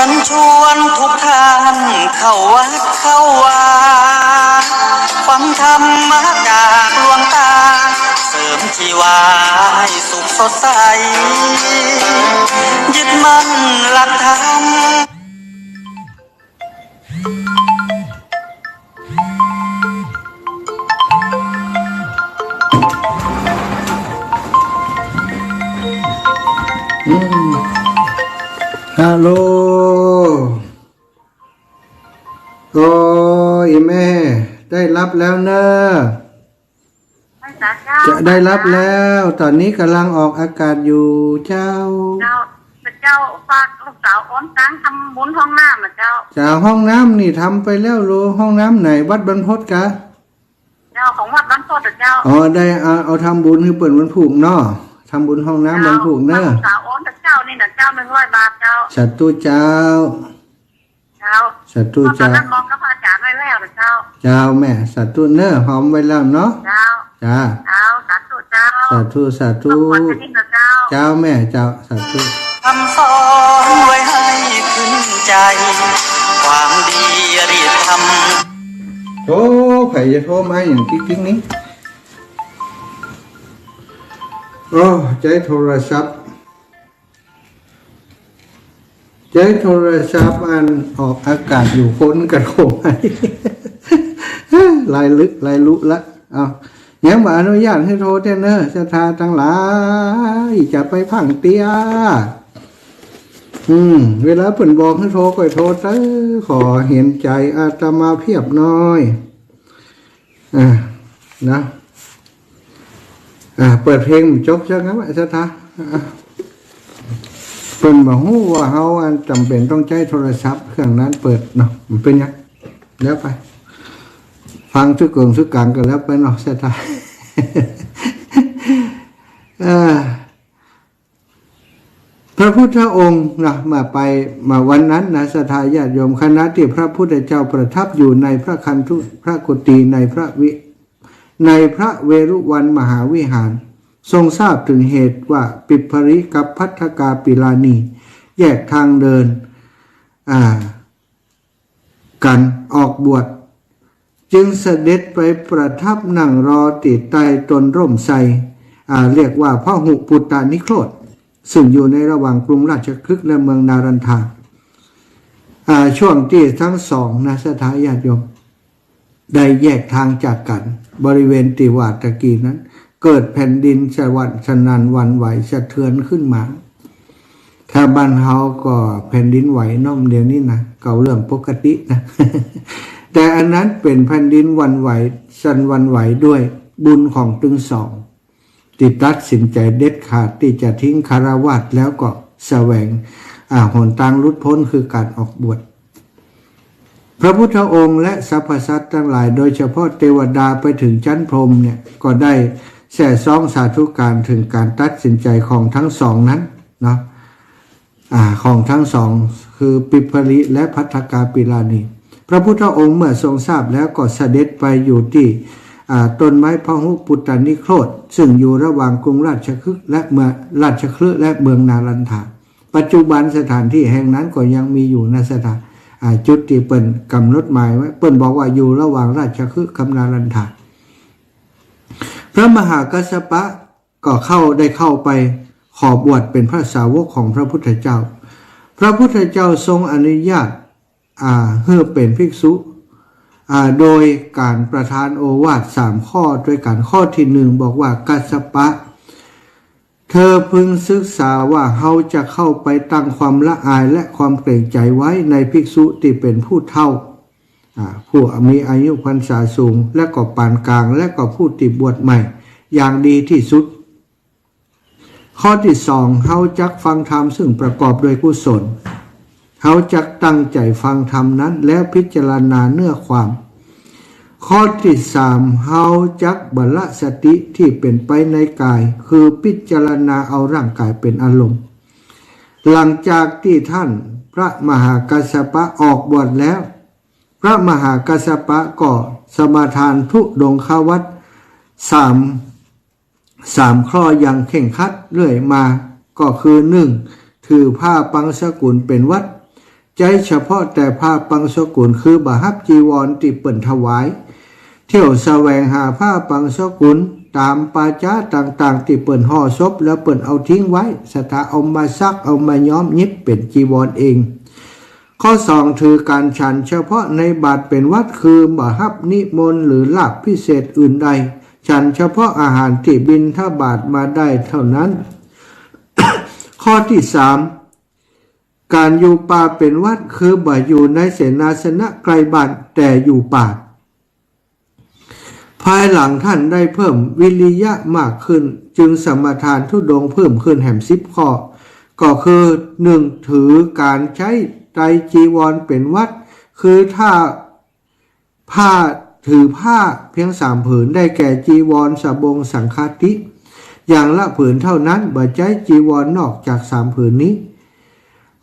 C: ญชวนทุกท่านเข้าวัดเข้าวาฟังธรรมะจากหลวงตาเสริมชีวาให้สุขสดใสยึดมั่นหลักธรรม
A: ฮัลโหลโอ้ยแม่ได้รับแล้วเนอะจะได้รับแล้ว ตอนนี้กำลังออกอากาศอยู่เจ้า
D: เจ้าฝากลูกสาวอ้อนตังทำบุญห้องน้ำนะเจ้า
A: จากห้องน้ำนี่ทำไปแล้วโลห้องน้ำไหนวัดบรรพตกะ
D: เจ้าของวัดบรรพตเจ้า
A: อ๋อได้เอาทำบุญคือเปิดวันผูกเนาะทำบุญห้องน้ำวันผูกเนอะ
D: ลูกสาวอ้อนเจ้านี่นะเจ้า100 บาทเจ้า
A: สัตว์ตู้เจ้าสัตว์ตู้เจ้า
D: ตอนนั้นมองกับอาจารย์ไว้แล้วนะเจ้า
A: เจ้าแม่สัตว์ตู้เนอะหอมไว้แล้วเนาะ
D: จ้าสาธุเจ้า
A: สาธุสาธุเจ้าแม่เจ้าสาธุ
C: คำสอนไว้ให้ขึ้นใจความดีรีบท
A: ำโอ้ใครจะโทรมาอย่างกิ๊กนี้โอ้ใจโทรศัพท์อันออกอากาศอยู่คนกันโคมลายลึกลายลุละเอายังบ่อนุญาตให้โทรเทนเนอร์ศรัทธาทั้งหลายจะไปพังเตียเวลาเปิ่นบอกให้โทรก็โทรเต้อขอเห็นใจอาตมาเพียบน้อยนะเปิดเพลงจบจังครับศรัทธาเปิ่นบอกว่าเฮาอันจำเป็นต้องใช้โทรศัพท์เครื่องนั้นเปิดเนาะมันเป็นยังแล้วไปฟังทุกเกิงทุกกลางกันแล้วไปเนาะศรัทธาพระพุทธองค์นะมาวันนั้นนะศรัทธาญาติโยมคณะที่พระพุทธเจ้าประทับอยู่ในพระคันธุพระกุฏิในพระเวรุวันมหาวิหารทรงทราบถึงเหตุว่าปิภริกับภัททกาปิลานีแยกทางเดินกันออกบวชจึงเสด็จไปประทับนั่งรอติดใต้ต้นร่มไทรเรียกว่าพหุปุตตานิโครธซึ่งอยู่ในระหว่างกรุงราชคฤห์และเมืองนารันทาช่วงที่ทั้งสองนะศรัทธาญาติโยมได้แยกทางจากกันบริเวณติวาตกีนั้นเกิดแผ่นดินสนั่นหวั่นไหวสะเทือนขึ้นมาถ้าบ้านเฮาก็แผ่นดินไหวน้อมเดียวนี้นะเก่าเรื่องปกตินะ แต่อันนั้นเป็นแผ่นดินหวั่นไหวสั่นหวั่นไหวด้วยบุญของตึงสองที่ตัดสินใจเด็ดขาดที่จะทิ้งคฤหัสถ์แล้วก็แสวงหนทางหลุดพ้นคือการออกบวชพระพุทธองค์และสรรพสัตว์ทั้งหลายโดยเฉพาะเทวดาไปถึงชั้นพรหมเนี่ยก็ได้แส่ซ้องสาธุการถึงการตัดสินใจของทั้งสองนั้นเนาะของทั้งสองคือปิภริและภัททกาปิลานีพระพุทธองค์เมื่อทรงทราบแล้วก็เสด็จไปอยู่ที่ต้นไม้พหุปุตตานิโครธซึ่งอยู่ระหว่างกรุงราชคฤห์และเมืองนารันทาปัจจุบันสถานที่แห่งนั้นก็ยังมีอยู่ในสถานจุดที่เปิ้นกำหนดหมายไว้เปิ้นบอกว่าอยู่ระหว่างราชคฤห์กับนารันทาพระมหากัสสปะก็ได้เข้าไปขอบวชเป็นพระสาวกของพระพุทธเจ้าพระพุทธเจ้าทรงอนุญาตให้เป็นภิกษุโดยการประทานโอวาท3ข้อด้วยกันข้อที่1บอกว่ากัสสปะเธอพึงศึกษาว่าเขาจะเข้าไปตั้งความละอายและความเกรงใจไว้ในภิกษุที่เป็นผู้เฒ่าผู้มีอายุพรรษาสูงและก็ปานกลางและก็ผู้ที่บวชใหม่อย่างดีที่สุดข้อที่2เขาจักฟังธรรมซึ่งประกอบด้วยกุศลเขาจักตั้งใจฟังธรรมนั้นแล้วพิจารณาเนื้อความข้อที่3เขาจักบัลละสติที่เป็นไปในกายคือพิจารณาเอาร่างกายเป็นอารมณ์หลังจากที่ท่านพระมหากัสสปะออกบวชแล้วพระมหากัสสปะก็สมาทานทุดงควัตรสามข้ออย่างเข่งครัดเรื่อยมาก็คือ1ถือผ้าปังสกุลเป็นวัด ใจเฉพาะแต่ผ้าปังสกุลคือบาฮับจีวรที่เปิ่นถวายเที่ยวแสวงหาผ้าปังสกุลตามป่าช้าต่างๆที่เปิ่นห่อศพแล้วเปิ่นเอาทิ้งไว้สถาเอามาซักเอามาย้อมยิบเป็นจีวรเองข้อ2ถือการฉันเฉพาะในบาทเป็นวัดคือบาฮับนิมนต์หรือลาภพิเศษอื่นใดฉันเฉพาะอาหารที่บิณฑบาตมาได้เท่านั้น ข้อที่3การอยู่ป่าเป็นวัดคือบ่อยู่ในเสนาสนะไกลบ้านแต่อยู่ป่าภายหลังท่านได้เพิ่มวิริยะมากขึ้นจึงสมทานธุดงค์เพิ่มขึ้นแห่ง10 ข้อก็คือ 1. ถือการใช้ไตรจีวรเป็นวัดคือถ้าถือผ้าเพียง3 ผืนได้แก่จีวรสบงสังฆาทิอย่างละผืนเท่านั้นบ่ใช้จีวรนอกจาก3 ผืนนี้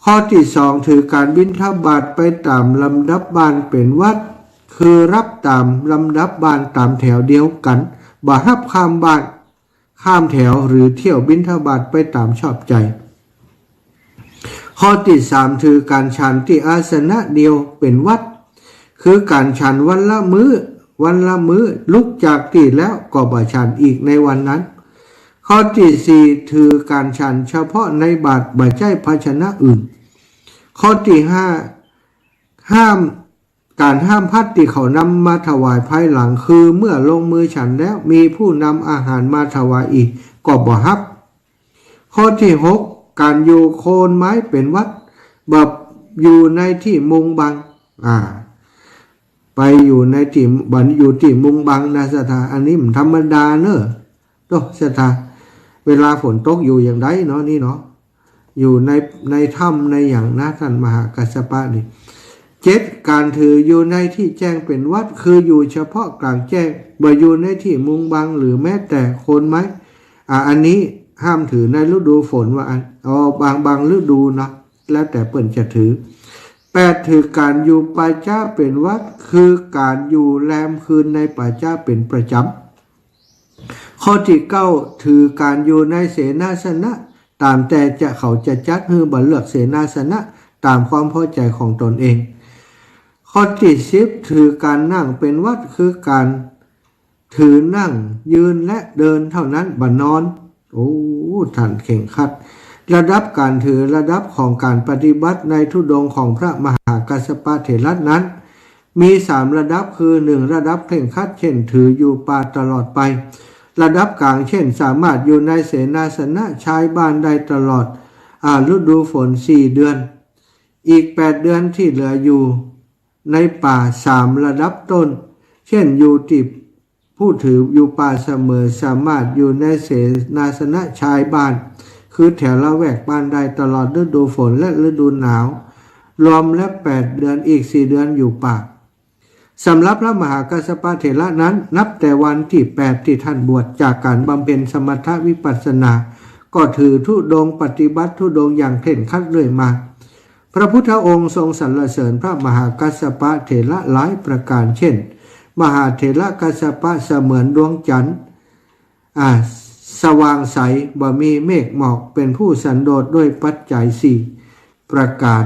A: ข้อที่2ถือการบิณฑบาตไปตามลำดับบ้านเป็นวัดคือรับตามลำดับบ้านตามแถวเดียวกันบ่ฮับข้ามบ้านข้ามแถวหรือเที่ยวบิณฑบาตไปตามชอบใจข้อที่3ถือการฉันที่อาสนะเดียวเป็นวัดคือการฉันวันละมื้อลุกจากที่แล้วก็บ่ฉันอีกในวันนั้นข้อที่4ถือการฉันเฉพาะในบาตรบ่ใช้ภาชนะอื่นข้อที่5ห้ามพัดที่เขานำมาถวายภายหลังคือเมื่อลงมือฉันแล้วมีผู้นำอาหารมาถวายอีกก็บ่ฮับข้อที่6การอยู่โคนไม้เป็นวัดแบบอยู่ในที่มุงบังไปอยู่ในที่บันอยู่ที่มุงบังนะสถาอันนี้มันธรรมดาเนอะโตสถาเวลาฝนตกอยู่อย่างไรเนาะนี่เนาะอยู่ในถ้ำในอย่างนะท่านมหากัสสปะนี่7การถืออยู่ในที่แจ้งเป็นวัดคืออยู่เฉพาะกลางแจ้งบ่อยู่ในที่มุงบังหรือแม้แต่โคนไม้อันนี้ห้ามถือในฤดูฝนว่าบางฤดูเนาะแล้วแต่เปิ่นจะถือ8ถือการอยู่ป่าช้าเป็นวัดคือการอยู่แรมคืนในป่าช้าเป็นประจำข้อที่9ถือการอยู่ในเสนาสนะตามแต่เขาจะจัดให้บ่เลือกเสนาสนะตามความพอใจของตนเองข้อที่10ถือการนั่งเป็นวัดคือการถือนั่งยืนและเดินเท่านั้นบ่นอนท่านเข่งขัดระดับการถือระดับของการปฏิบัติในธุดงค์ของพระมหากัสสปะเถระนั้นมี3ระดับคือ1ระดับเข่งขัดเช่นถืออยู่ป่าตลอดไประดับกลางเช่นสามารถอยู่ในเสนาสนะชายบ้านได้ตลอดฤดูฝน4 เดือนอีก8 เดือนที่เหลืออยู่ในป่า3ระดับต้นเช่นอยู่ที่ผู้ถืออยู่ป่าเสมอสามารถอยู่ในเสนาสนะชายบ้านคือแถวละแวกบ้านได้ตลอดฤดูฝนและฤดูหนาวรวมและ8 เดือนอีก4 เดือนอยู่ป่าสำหรับพระมหากัสสปะเถระนั้นนับแต่วันที่8ที่ท่านบวชจากการบำเพ็ญสมถวิปัสสนาก็ถือธุดงค์ปฏิบัติธุดงค์อย่างเคร่งครัดเรื่อยมาพระพุทธองค์ทรงสรรเสริญพระมหากัสสปะเถระหลายประการเช่นมหาเถระกัสสปะเสมือนดวงจันทร์สว่างใสบ่มีเมฆหมอกเป็นผู้สันโดษด้วยปัจจัย4 ประการ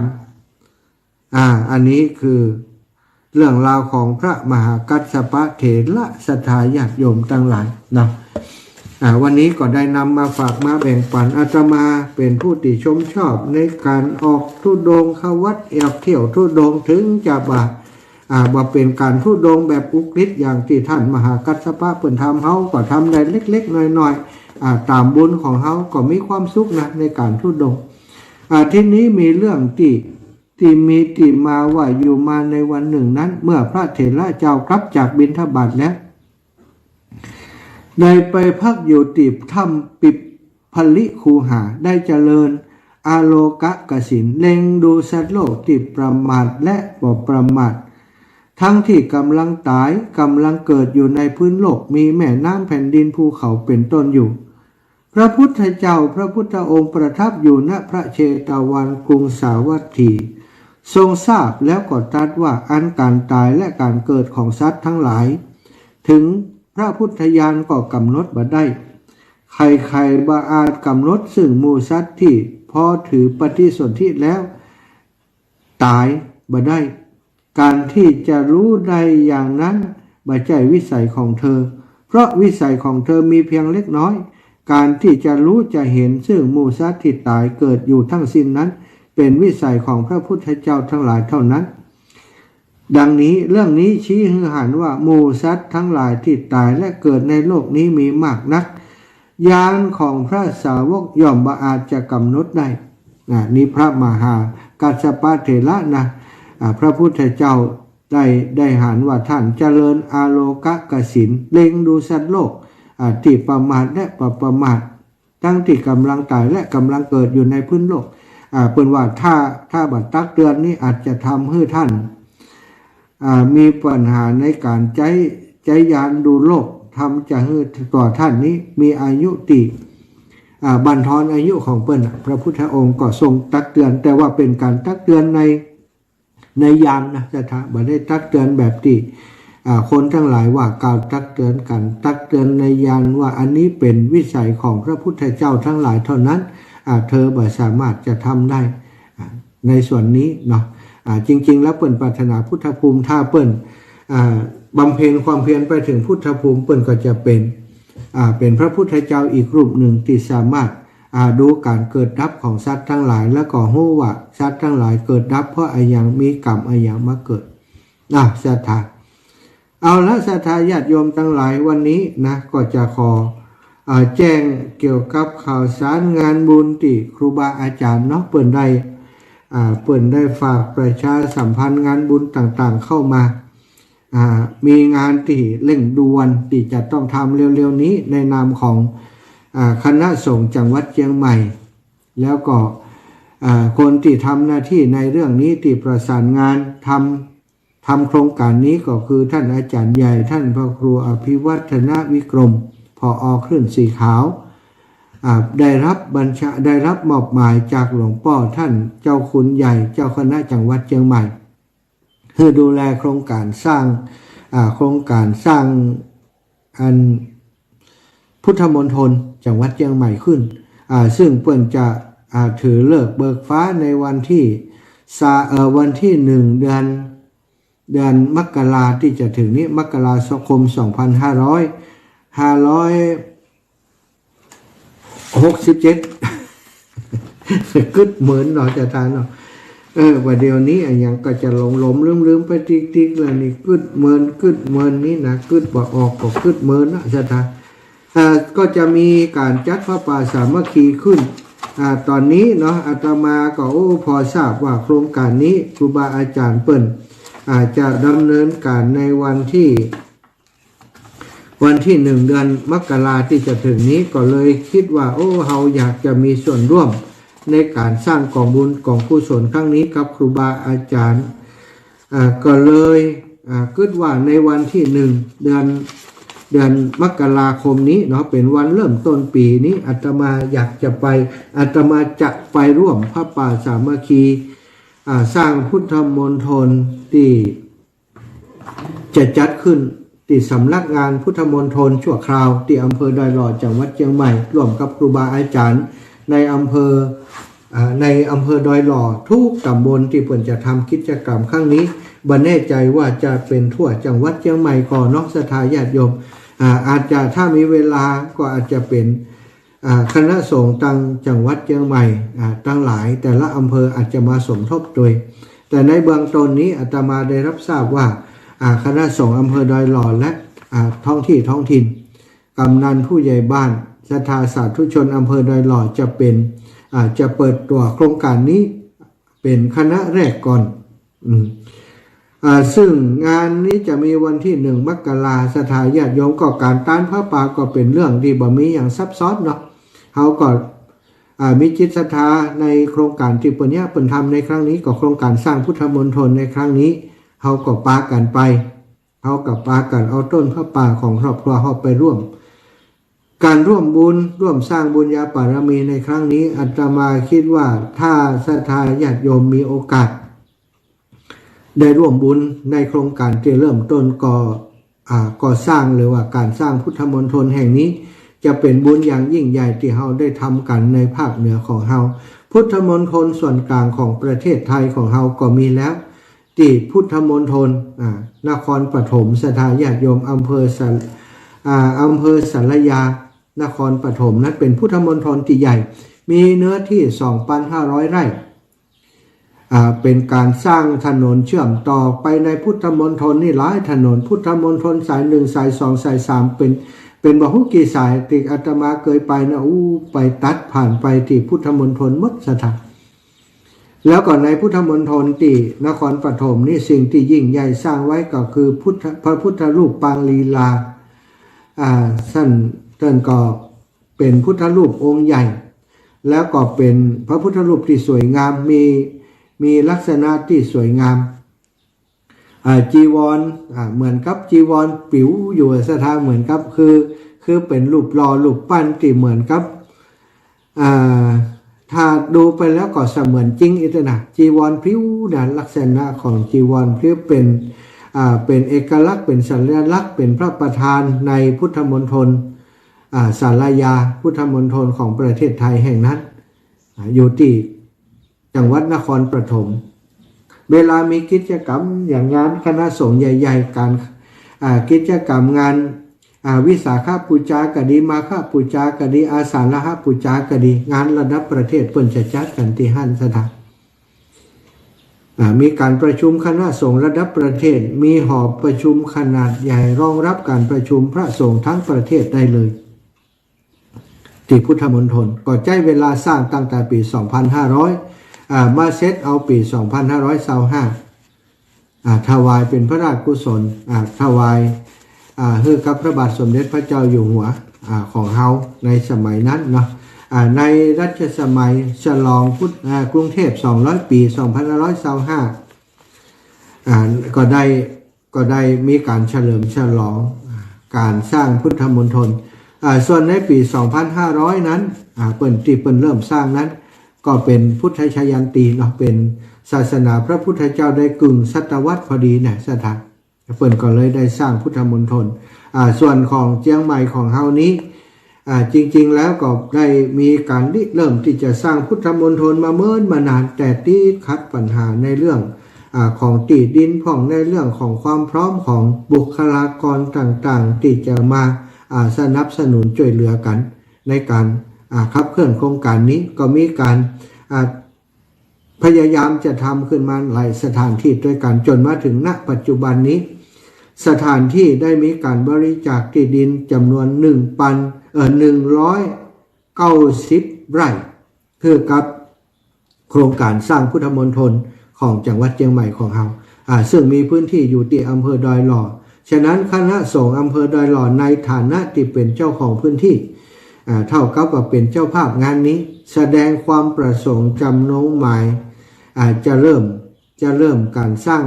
A: อันนี้คือเรื่องราวของพระมหากัสสปะเถระศรัทธาญาติโยมทั้งหลายนะวันนี้ก็ได้นำมาฝากมาแบ่งปันอาตมาเป็นผู้ที่ชมชอบในการออกธุดงค์เข้าวัดเที่ยวธุดงค์ถึงจะว่าเป็นการธุดงค์แบบอุกฤษอย่างที่ท่านมหากัสสปะเปิ่นทำเฮาก็ทำได้เล็กๆน้อยๆตามบุญของเฮาก็มีความสุขนะในการธุดงค์ที่นี้มีเรื่องที่มีที่มาว่าอยู่มาในวันหนึ่งนั้นเมื่อพระเถระเจ้ากลับจากบิณฑบาตแล้วได้ไปพักอยู่ที่ถ้ำปิพลิคูหาได้เจริญอาโลกกสินเล็งดูสัตว์โลกที่ประมาทและบ่ประมาททั้งที่กำลังตายกำลังเกิดอยู่ในพื้นโลกมีแม่น้ำแผ่นดินภูเขาเป็นต้นอยู่พระพุทธเจ้าพระพุทธองค์ประทับอยู่ณพระเชตวันกรุงสาวัตถีทรงทราบแล้วก็ตรัสว่าอันการตายและการเกิดของสัตว์ทั้งหลายถึงพระพุทธญาณก็กำหนดบ่ได้ใครๆบ่อาจกำหนดซึ่งหมู่สัตว์ที่พอถือปฏิสนธิแล้ว ตายบ่ได้การที่จะรู้ได้อย่างนั้นบ่ใช่วิสัยของเธอเพราะวิสัยของเธอมีเพียงเล็กน้อยการที่จะรู้จะเห็นซึ่งหมู่สัตว์ที่ตายเกิดอยู่ทั้งสิ้นนั้นเป็นวิสัยของพระพุทธเจ้าทั้งหลายเท่านั้นดังนี้เรื่องนี้ชี้ให้เห็นว่าหมู่สัตว์ทั้งหลายที่ตายและเกิดในโลกนี้มีมากนักญาณของพระสาวกย่อมบ่อาจจะกำหนดได้นี่พระมหากัสสปะเถระนะพระพุทธเจ้าได้หันว่าท่านเจริญอาโลกกสินเล็งดูสัตว์โลกที่ประมาทและประมาททั้งที่กำลังตายและกำลังเกิดอยู่ในพื้นโลกเป็นว่าถ้าบัดตักเตือนนี้อาจจะทำให้ท่านมีปัญหาในการใจยานดูโลกทำจะให้ต่อท่านนี้มีอายุติบั่นทอนอายุของเปิ้นพระพุทธองค์ก็ทรงตักเตือนแต่ว่าเป็นการตักเตือนในยามนะสถาบันได้ตักเตือนแบบที่คนทั้งหลายว่ากล่าวตักเตือนกันตักเตือนในยานว่าอันนี้เป็นวิสัยของพระพุทธเจ้าทั้งหลายเท่านั้นเธอบ่สามารถจะทำได้ในส่วนนี้เนาะจริงๆแล้วเปิ้นปรารถนาพุทธภูมิถ้าเปิ้นบำเพ็ญความเพียรไปถึงพุทธภูมิเปิ้นก็จะเป็นพระพุทธเจ้าอีกรูปหนึ่งที่สามารถดูการเกิดดับของสัตว์ทั้งหลายแล้วก็รู้ว่าสัตว์ทั้งหลายเกิดดับเพราะอะไรอย่างมีกรรมอะไรอย่างมาเกิดศรัทธาเอาละศรัทธาญาติโยมทั้งหลายวันนี้นะก็จะขอแจ้งเกี่ยวกับข่าวสารงานบุญที่ครูบาอาจารย์เนาะเปิ่นได้ฝากประชาสัมพันธ์งานบุญต่างๆเข้ามามีงานที่เร่งด่วนที่จะต้องทำเร็วๆนี้ในนามของคณะสงฆ์จังหวัดเชียงใหม่แล้วก็คนที่ทำหน้าที่ในเรื่องนี้ที่ประสานงานทำโครงการนี้ก็คือท่านอาจารย์ใหญ่ท่านพระครูอภิวัฒนวิกรมผอ.คลื่นสีขาวได้รับมอบหมายจากหลวงพ่อท่านเจ้าคุณใหญ่เจ้าคณะจังหวัดเชียงใหม่เพื่อดูแลโครงการสร้างอันพุทธมณฑลจังหวัดเชียงใหม่ขึ้นซึ่งเปิ้นจะถือเลิกเบิกฟ้าในวันที่1เดือนมกราที่จะถึงนี้มกราคม2567กึดเหมือนเนาะจะทานเนาะว่าเดี๋ยวนี้อย่างก็จะหลงลืมไปติ๊กๆแล้วนี่กึดเหมือนนี่นะกึดบ่ออกก็กึดเหมือนนะจะทานก็จะมีการจัดพระป่าสามัคคีขึ้นตอนนี้เนาะอาตมาก็พอทราบว่าโครงการนี้ครูบาอาจารย์เปิ้นจะดำเนินการในวันที่1เดือนมกราที่จะถึงนี้ก็เลยคิดว่าเฮาอยากจะมีส่วนร่วมในการสร้างกองบุญกองกุศลครั้งนี้กับครูบาอาจารย์ก็เลยคิดว่าในวันที่1เดือนมกราคมนี้เนาะเป็นวันเริ่มต้นปีนี้อาตมาอยากจะไปร่วมพระป่าสามัคคีสร้างพุทธมณฑลที่จะจัดขึ้นที่สำนักงานพุทธมณฑลชั่วคราวที่อำเภอดอยหล่อจังหวัดเชียงใหม่ร่วมกับครูบาอาจารย์ในอำเภอดอยหล่อทุกตำบลที่เพิ่นจะทำกิจกรรมครั้งนี้บ่แน่ใจว่าจะเป็นทั่วจังหวัดเชียงใหม่ก่อนเนาะศรัทธาญาติโยมอาจจะถ้ามีเวลาก็อาจจะเป็นคณะสงฆ์ตั้งจังหวัดเชียงใหม่ตั้งหลายแต่ละอำเภออาจจะมาสมทบด้วยแต่ในเบื้องต้นนี้อาตมาได้รับทราบว่าคณะสงฆ์อำเภอดอยหล่อและท้องถิ่นกำนันผู้ใหญ่บ้านศรัทธาสาธุชนอำเภอดอยหล่อจะเปิดตัวโครงการนี้เป็นคณะแรกก่อนซึ่งงานนี้จะมีวันที่1มกราศรัทธาญาติโยมก็การต้านพระป่าก็เป็นเรื่องที่บ่มีอย่างซับซ้อนเนาะเขาก็มีจิตศรัทธาในโครงการที่เปิ้นทำในครั้งนี้ก็โครงการสร้างพุทธมณฑลในครั้งนี้เขาก็ปากันไปเขากับปากันเอาต้นพระป่าของครอบครัวเขาไปร่วมการร่วมบุญร่วมสร้างบุญญาบารมีในครั้งนี้อาตมาคิดว่าถ้าศรัทธาญาติโยมมีโอกาสได้ร่วมบุญในโครงการที่เริ่มต้นก่อสร้างหรือว่าการสร้างพุทธมณฑลแห่งนี้จะเป็นบุญอย่างยิ่งใหญ่ที่เราได้ทำกันในภาคเหนือของเรา พุทธมณฑลส่วนกลางของประเทศไทยของเราก็มีแล้วที่พุทธมณฑลนครปฐมศรัทธาญาติโยมอำเภอสารยานครปฐมนั้นเป็นพุทธมณฑลที่ใหญ่มีเนื้อที่ 2,500 ไร่เป็นการสร้างถนนเชื่อมต่อไปในพุทธมณฑลนี่หลายถนนพุทธมณฑลสาย1สาย2สาย3เป็นบ่ฮู้กี่สายที่อาตมาเคยไปนะไปตัดผ่านไปที่พุทธมณฑลหมดสถานแล้วก็ในพุทธมณฑลที่นครปฐมนี่สิ่งที่ยิ่งใหญ่สร้างไว้ก็คือพระพุทธรูปปางลีลาท่านก็เป็นพุทธรูปองค์ใหญ่แล้วก็เป็นพระพุทธรูปที่สวยงามมีลักษณะที่สวยงามจีวรเหมือนกับจีวรปิ๋วอยู่สถานเหมือนกับคือเป็นรูปหล่อรูปปั้นที่เหมือนกับถ้าดูไปแล้วก็เสมือนจริงอีกนะจีวรผิวนะลักษณะของจีวรผิวเป็นเอกลักษณ์เป็นสัญลักษณ์เป็นพระประธานในพุทธมณฑลสารยาพุทธมณฑลของประเทศไทยแห่งนั้นอยู่ที่จังหวัดนครปฐมเวลามีกิจกรรมอย่างงานคณะสงฆ์ใหญ่ๆการกิจกรรมงานวิสาขบูชากดีมาฆบูชากดีอาสาฬหบูชากดีงานระดับประเทศเพิ่นจะจัดกันที่หันสถานมีการประชุมคณะสงฆ์ระดับประเทศมีหอประชุมขนาดใหญ่รองรับการประชุมพระสงฆ์ทั้งประเทศได้เลยที่พุทธมณฑลก็ใช้เวลาสร้างตั้งแต่ปี 2,500มาเสร็จเอาปี 2,525ถวายเป็นพระราชกุศลถวายให้กับพระบาทสมเด็จพระเจ้าอยู่หัวของเฮาในสมัยนั้นเนาะในรัชสมัยฉลองกรุงเทพ200ปี 2,525ก็ได้มีการเฉลิมฉลองการสร้างพุทธมณฑลส่วนในปี 2,500 นั้นเปิ้นเริ่มสร้างนั้นก็เป็นพุทธชยันตีเนาะเป็นศาสนาพระพุทธเจ้าได้กึ่งศตวรรษพอดีนะสถานเปิ้นก็เลยได้สร้างพุทธมณฑลส่วนของเชียงใหม่ของเฮานี้จริงๆแล้วก็ได้มีการเริ่มที่จะสร้างพุทธมณฑลมาเมื่อนมานานแต่ที่ขัดปัญหาในเรื่องของที่ดินของในเรื่องของความพร้อมของบุคลากรต่างๆที่จะมาสนับสนุนช่วยเหลือกันในการขับเคลื่อนโครงการนี้ก็มีการพยายามจะทำขึ้นมาหลายสถานที่ด้วยกันจนมาถึงณปัจจุบันนี้สถานที่ได้มีการบริจาคที่ดินจำนวน190 ไร่คือกับโครงการสร้างพุทธมณฑลของจังหวัดเชียงใหม่ของเราซึ่งมีพื้นที่อยู่ที่อำเภอดอยหล่อฉะนั้นคณะสงฆ์อำเภอดอยหล่อในฐานะที่เป็นเจ้าของพื้นที่เท่ากับว่าเป็นเจ้าภาพงานนี้แสดงความประสงค์จำนงหมายจะเริ่มการสร้าง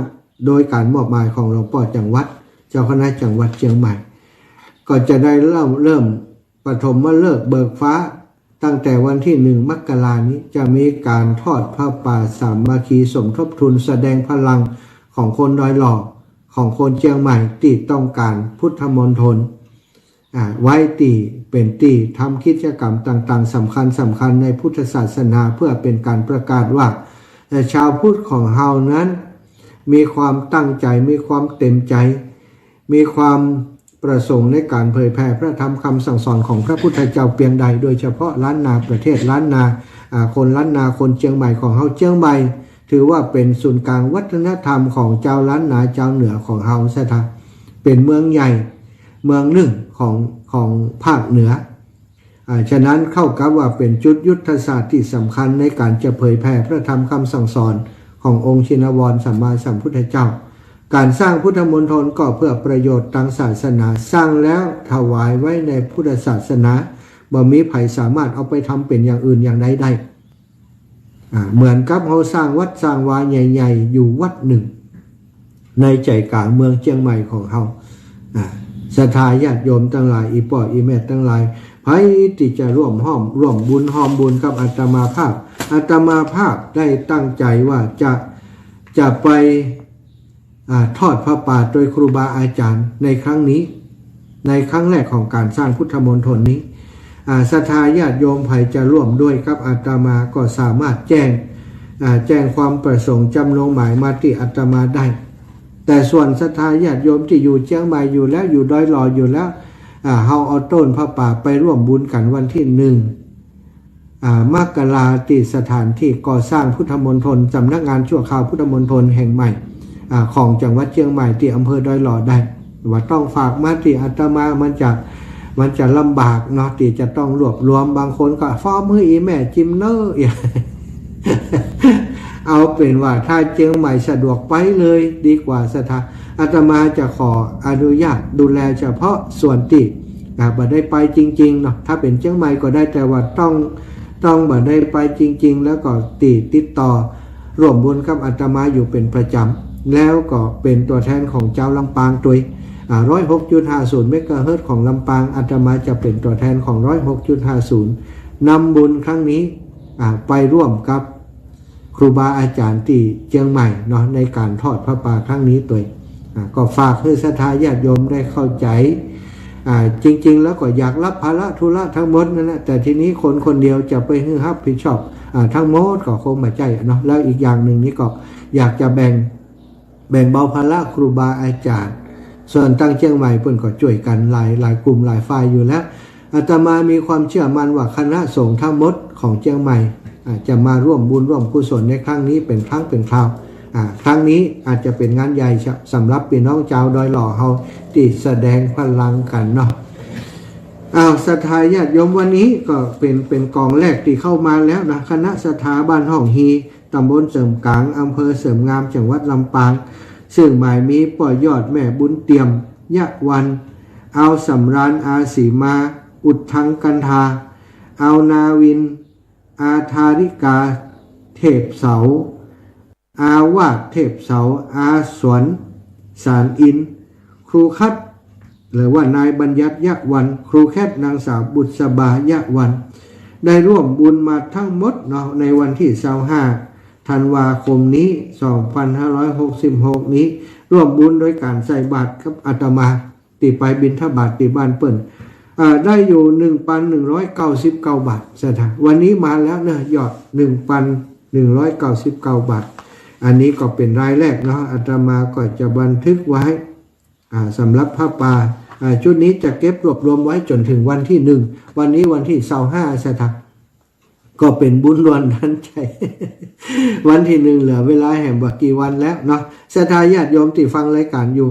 A: โดยการมอบหมายของหลวงพ่อจังหวัดเจ้าคณะจังหวัดเชียงใหม่ก็จะได้เริ่มปฐมฤกษ์เบิกฟ้าตั้งแต่วันที่1 มกราคมนี้จะมีการทอดผ้าป่าสามัคคีสมทบทุนแสดงพลังของคนดอยหล่อของคนเชียงใหม่ที่ต้องการพุทธมณฑลไว้ตีเป็นตีทำกิจกรรมต่างๆสำคัญในพุทธศาสนาเพื่อเป็นการประกาศว่าชาวพุทธของเฮานั้นมีความตั้งใจมีความเต็มใจมีความประสงค์ในการเผยแผ่พระธรรมคำสั่งสอนของพระพุทธเจ้าเพียงใดโดยเฉพาะล้านนาประเทศล้านนาคนล้านนาคนเชียงใหม่ของเฮาเชียงใหม่ถือว่าเป็นศูนย์กลางวัฒนธรรมของเจ้าล้านนาเจ้าเหนือของเฮาซะท่าเป็นเมืองใหญ่เมืองหนึ่งของภาคเหนือฉะนั้นเข้ากับว่าเป็นจุดยุทธศาสตร์ที่สำคัญในการจะเผยแผ่พระธรรมคำสั่งสอนขององค์ชินวรสัมมาสัมพุทธเจ้าการสร้างพุทธมณฑลก็เพื่อประโยชน์ทางศาสนาสร้างแล้วถวายไว้ในพุทธศาสนาบ่มีไผสามารถเอาไปทำเป็นอย่างอื่นอย่างใดได้เหมือนกับเราสร้างวัดสร้างวาใหญ่ๆอยู่วัดหนึ่งในใจกลางเมืองเชียงใหม่ของเราศรัทธาญาติโยมทั้งหลายอีป่ออีแม่ทั้งหลายไผที่จะร่วมบุญหอมบุญกับอาตมาภาพได้ตั้งใจว่าจะไปทอดพระป่าโดยครูบาอาจารย์ในครั้งนี้ในครั้งแรกของการสร้างพุทธมณฑลนี้ ศรัทธาญาติโยมไผ่จะร่วมด้วยกับอาตมาก็สามารถแจ้งความประสงค์จำลงหมายมาที่อาตมาได้แต่ส่วนศรัทธาญาติโยมที่อยู่เชียงใหม่อยู่แล้วอยู่ดอยหล่ออยู่แล้วเฮาเอาต้นพระป่าไปร่วมบุญกันวันที่มกราที่สถานที่ก่อสร้างพุทธมณฑลสำนักงานชั่วคราวพุทธมณฑลแห่งใหม่ของจังหวัดเชียงใหม่ที่อำเภอดอยหล่อได้ว่าต้องฝากมาที่อาตมามันจะลำบากเนาะที่จะต้องรวบรวมบางคนก็ฟ้อมืออีแม่จิมเนอร์เอาเป็นว่าถ้าเชียงใหม่สะดวกไปเลยดีกว่าสถานอาตมาจะขออนุญาตดูแลเฉพาะส่วนที่บ่ได้ไปจริงๆเนาะถ้าเป็นเชียงใหม่ก็ได้แต่ว่าต้องบ่ได้ไปจริงๆแล้วก็ติดต่อร่วมบุญกับอาตมาอยู่เป็นประจำแล้วก็เป็นตัวแทนของเจ้าลำปางตัว106.50 เมกะเฮิรตซ์ของลำปางอาตมาจะเป็นตัวแทนของ 106.50 นำบุญครั้งนี้ไปร่วมกับครูบาอาจารย์ที่เชียงใหม่เนาะในการทอดพระป่าครั้งนี้ตัวก็ฝากให้ศรัทธาญาติโยมได้เข้าใจจริงๆแล้วก็อยากรับภาระธุระทั้งหมดนั่นแหละแต่ทีนี้คนเดียวจะไปรับผิดชอบทั้งหมดก็คงไม่ใช่เนาะแล้วอีกอย่างหนึ่งนี้ก็อยากจะแบ่งเบาภาระครูบาอาจารย์ส่วนตั้งเชียงใหม่เพิ่นก็ช่วยกันหลายกลุ่มหลายฝ่ายอยู่แล้วอาตมามีความเชื่อมั่นว่าคณะสงฆ์ทั้งหมดของเชียงใหม่จะมาร่วมบุญร่วมกุศลในครั้งนี้เป็นครั้งเป็นคราวครั้งนี้อาจจะเป็นงานใหญ่สำหรับพี่น้องชาวดอยหล่อเฮาที่แสดงพลังกันเนาะศรัทธาญาติโยมวันนี้ก็เป็นกองแรกที่เข้ามาแล้วนะคณะศรัทธาบ้านห้องฮีตำบลเสริมกลางอำเภอเสริมงามจังหวัดลำปางซึ่งหมายมีป่อยอดแม่บุญเตียมยะวันเอาสำราญอาสีมาอุดทังกันทาเอานาวินอาธาริกาเทพเสาอาวาสเทพเสาอาสวนสารอินครูคัดหรือว่านายบัญญัติยะวันครูแคทนางสาวบุษบายะวันได้ร่วมบุญมาทั้งหมดเนาะในวันที่25ธันวาคมนี้2566นี้ร่วมบุญโดยการใส่บาตรกับอาตมาติไปบิณฑบาตที่บ้านเปิ้นได้อยู่ 1,199 บาทสถานวันนี้มาแล้วเนะยอด 1,199 บาทอันนี้ก็เป็นรายแรกเนาะอาตมาก็จะบันทึกไว้สำหรับผ้าป่าชุดนี้จะเก็บรวบรวมไว้จนถึงวันที่1วันนี้วันที่25สถานก็เป็นบุญล้วนทันใจ วันที่1เหลือเวลาแห่งบักกี่วันแล้วเนาะศรัทธาญาติโยมที่ฟังรายการอยู่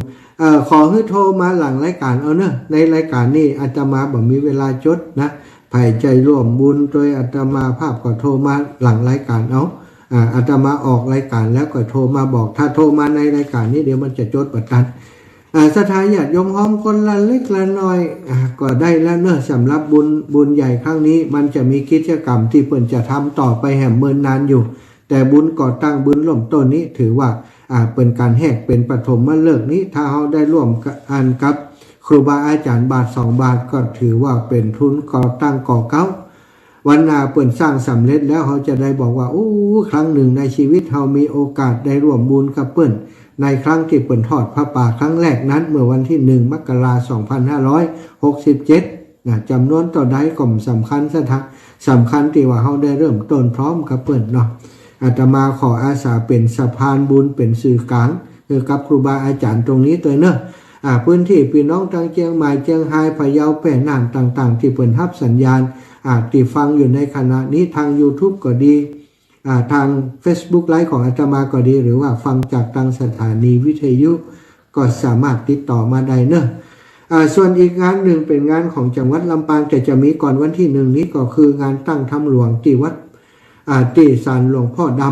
A: ขอให้โทรมาหลังรายการเอาเนอะในรายการนี้อาตมาบ่มีเวลาจดนะไผ่ใจร่วมบุญโดยอาตมาภาพก็โทรมาหลังรายการเอาอาตมาออกรายการแล้วก็โทรมาบอกถ้าโทรมาในรายการนี้เดี๋ยวมันจะจดบัดทันศรัทธาญาติโยมหอมคนละเล็กละน้อยก็ได้แล้วเนอะสำหรับบุญใหญ่ครั้งนี้มันจะมีกิจกรรมที่เพิ่นจะทำต่อไปแห่งเมินนานอยู่แต่บุญก่อตั้งบุญล่มต้นนี้ถือว่าเป็นการแหกเป็นปฐมฤกษ์นี้ถ้าเราได้ร่วมกันกับครูบาอาจารย์บาท2 บาทก็ถือว่าเป็นทุนก่อตั้งก่อเก้าวันหน้าเปิ่นสร้างสำเร็จแล้วเขาจะได้บอกว่าครั้งหนึ่งในชีวิตเรามีโอกาสได้ร่วมบุญกับเปิ่นในครั้งที่เปิ่นทอดพระป่าครั้งแรกนั้นเมื่อวันที่1 มกราคม 2567จำนวนต่อใดก็สำคัญสำคัญที่ว่าเขาได้เริ่มต้นพร้อมกับเปิ่นเนาะอาตมาขออาสาเป็นสะพานบุญเป็นสื่อกลางกับครูบาอาจารย์ตรงนี้ตัวเนอะพื้นที่พี่น้องทางเชียงใหม่เชียงรายพะเยาแพร่น่านต่างๆที่เปิ่นรับสัญญาณที่ฟังอยู่ในขณะนี้ทาง YouTube ก็ดีทาง Facebook ไลฟ์ของอาตมาก็ดีหรือว่าฟังจากทางสถานีวิทยุก็สามารถติดต่อมาได้เนอะส่วนอีกงานหนึ่งเป็นงานของจังหวัดลำปางแต่จะมีก่อนวันที่1นี้ก็คืองานตั้งธรรมหลวงที่วัดที่ศาลหลวงพ่อด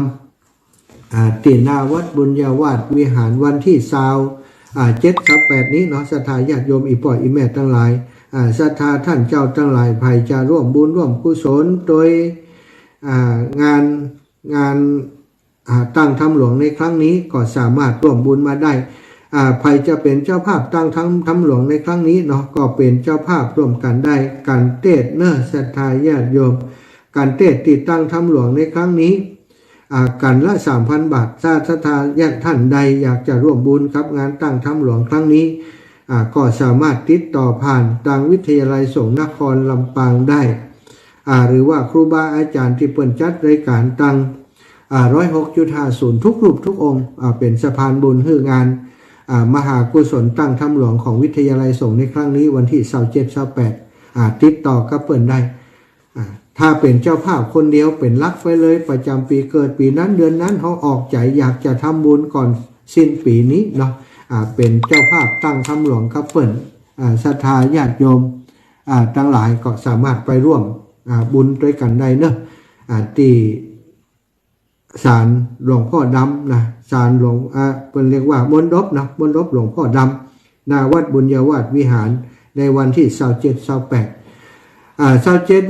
A: ำที่หน้าวัดบุญญาวาสวิหารวันที่27-8นี้เนาะศรัทธาญาติโยมอีป่ออีแม่ทั้งหลายศรัทธาท่านเจ้าทั้งหลายภัยจะร่วมบุญร่วมกุศลโดยงานตั้งธรรมหลวงในครั้งนี้ก็สามารถร่วมบุญมาได้ภัยจะเป็นเจ้าภาพตั้งธรรมหลวงในครั้งนี้เนาะก็เป็นเจ้าภาพร่วมกันได้การเทศเนอะศรัทธาญาติโยมการเทศติดตั้งธรรมหลวงในครั้งนี้กันละ 3,000 บาทถ้าศรัทธาญาติท่านใดอยากจะร่วมบุญครับงานตั้งธรรมหลวงครั้งนี้ ก็สามารถติดต่อผ่านทางวิทยาลัยสงฆ์นครลำปางได้หรือว่าครูบาอาจารย์ที่เปิดจัดรายการตัง106.50ทุกรูปทุกองค์เป็นสะพานบุญฮืองานมหากุศลตั้งถ้ำหลวงของวิทยาลัยสงฆ์ในครั้งนี้วันที่27-28ติดต่อกับเปิดได้ถ้าเป็นเจ้าภาพคนเดียวเป็นลักไว้เลยประจำปีเกิดปีนั้นเดือนนั้นเขาออกใจอยากจะทำบุญก่อนสิ้นปีนี้เนาะเป็นเจ้าภาพตั้งถ้ำหลวงกับเปิดศรัทธาญาติโยมทั้งหลายก็สามารถไปร่วมบุญด้วยกันได้เนอะที่ศาลหลวงพ่อดำนะศาลหลวงเป็นเรียกว่ามณฑปนะมณฑปหลวงพ่อดำนาวัดบุญญาวาสวิหารในวันที่27-28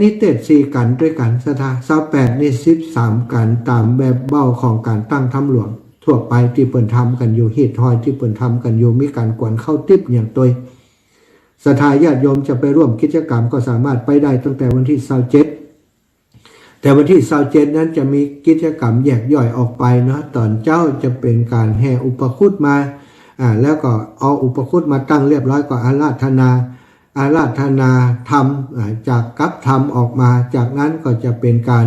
A: นี้เต็ด4กันด้วยกันสถา28นี่13กันตามแบบเบ้าของการตั้งถ้ำหลวงทั่วไปที่เปิ่นทำกันอยู่ฮีดทอยที่เปิ่นทำกันอยู่มีการกวนเข้าติ๊บอย่างตัวศรัทธาญาติโยมจะไปร่วมกิจกรรมก็สามารถไปได้ตั้งแต่วันที่27แต่วันที่27นั้นจะมีกิจกรรมแยกย่อยออกไปเนาะตอนเจ้าจะเป็นการแห่อุปคุตมาแล้วก็เอาอุปคุตมาตั้งเรียบร้อยก็อาราธนาธรรมจากกัปธรรมออกมาจากนั้นก็จะเป็นการ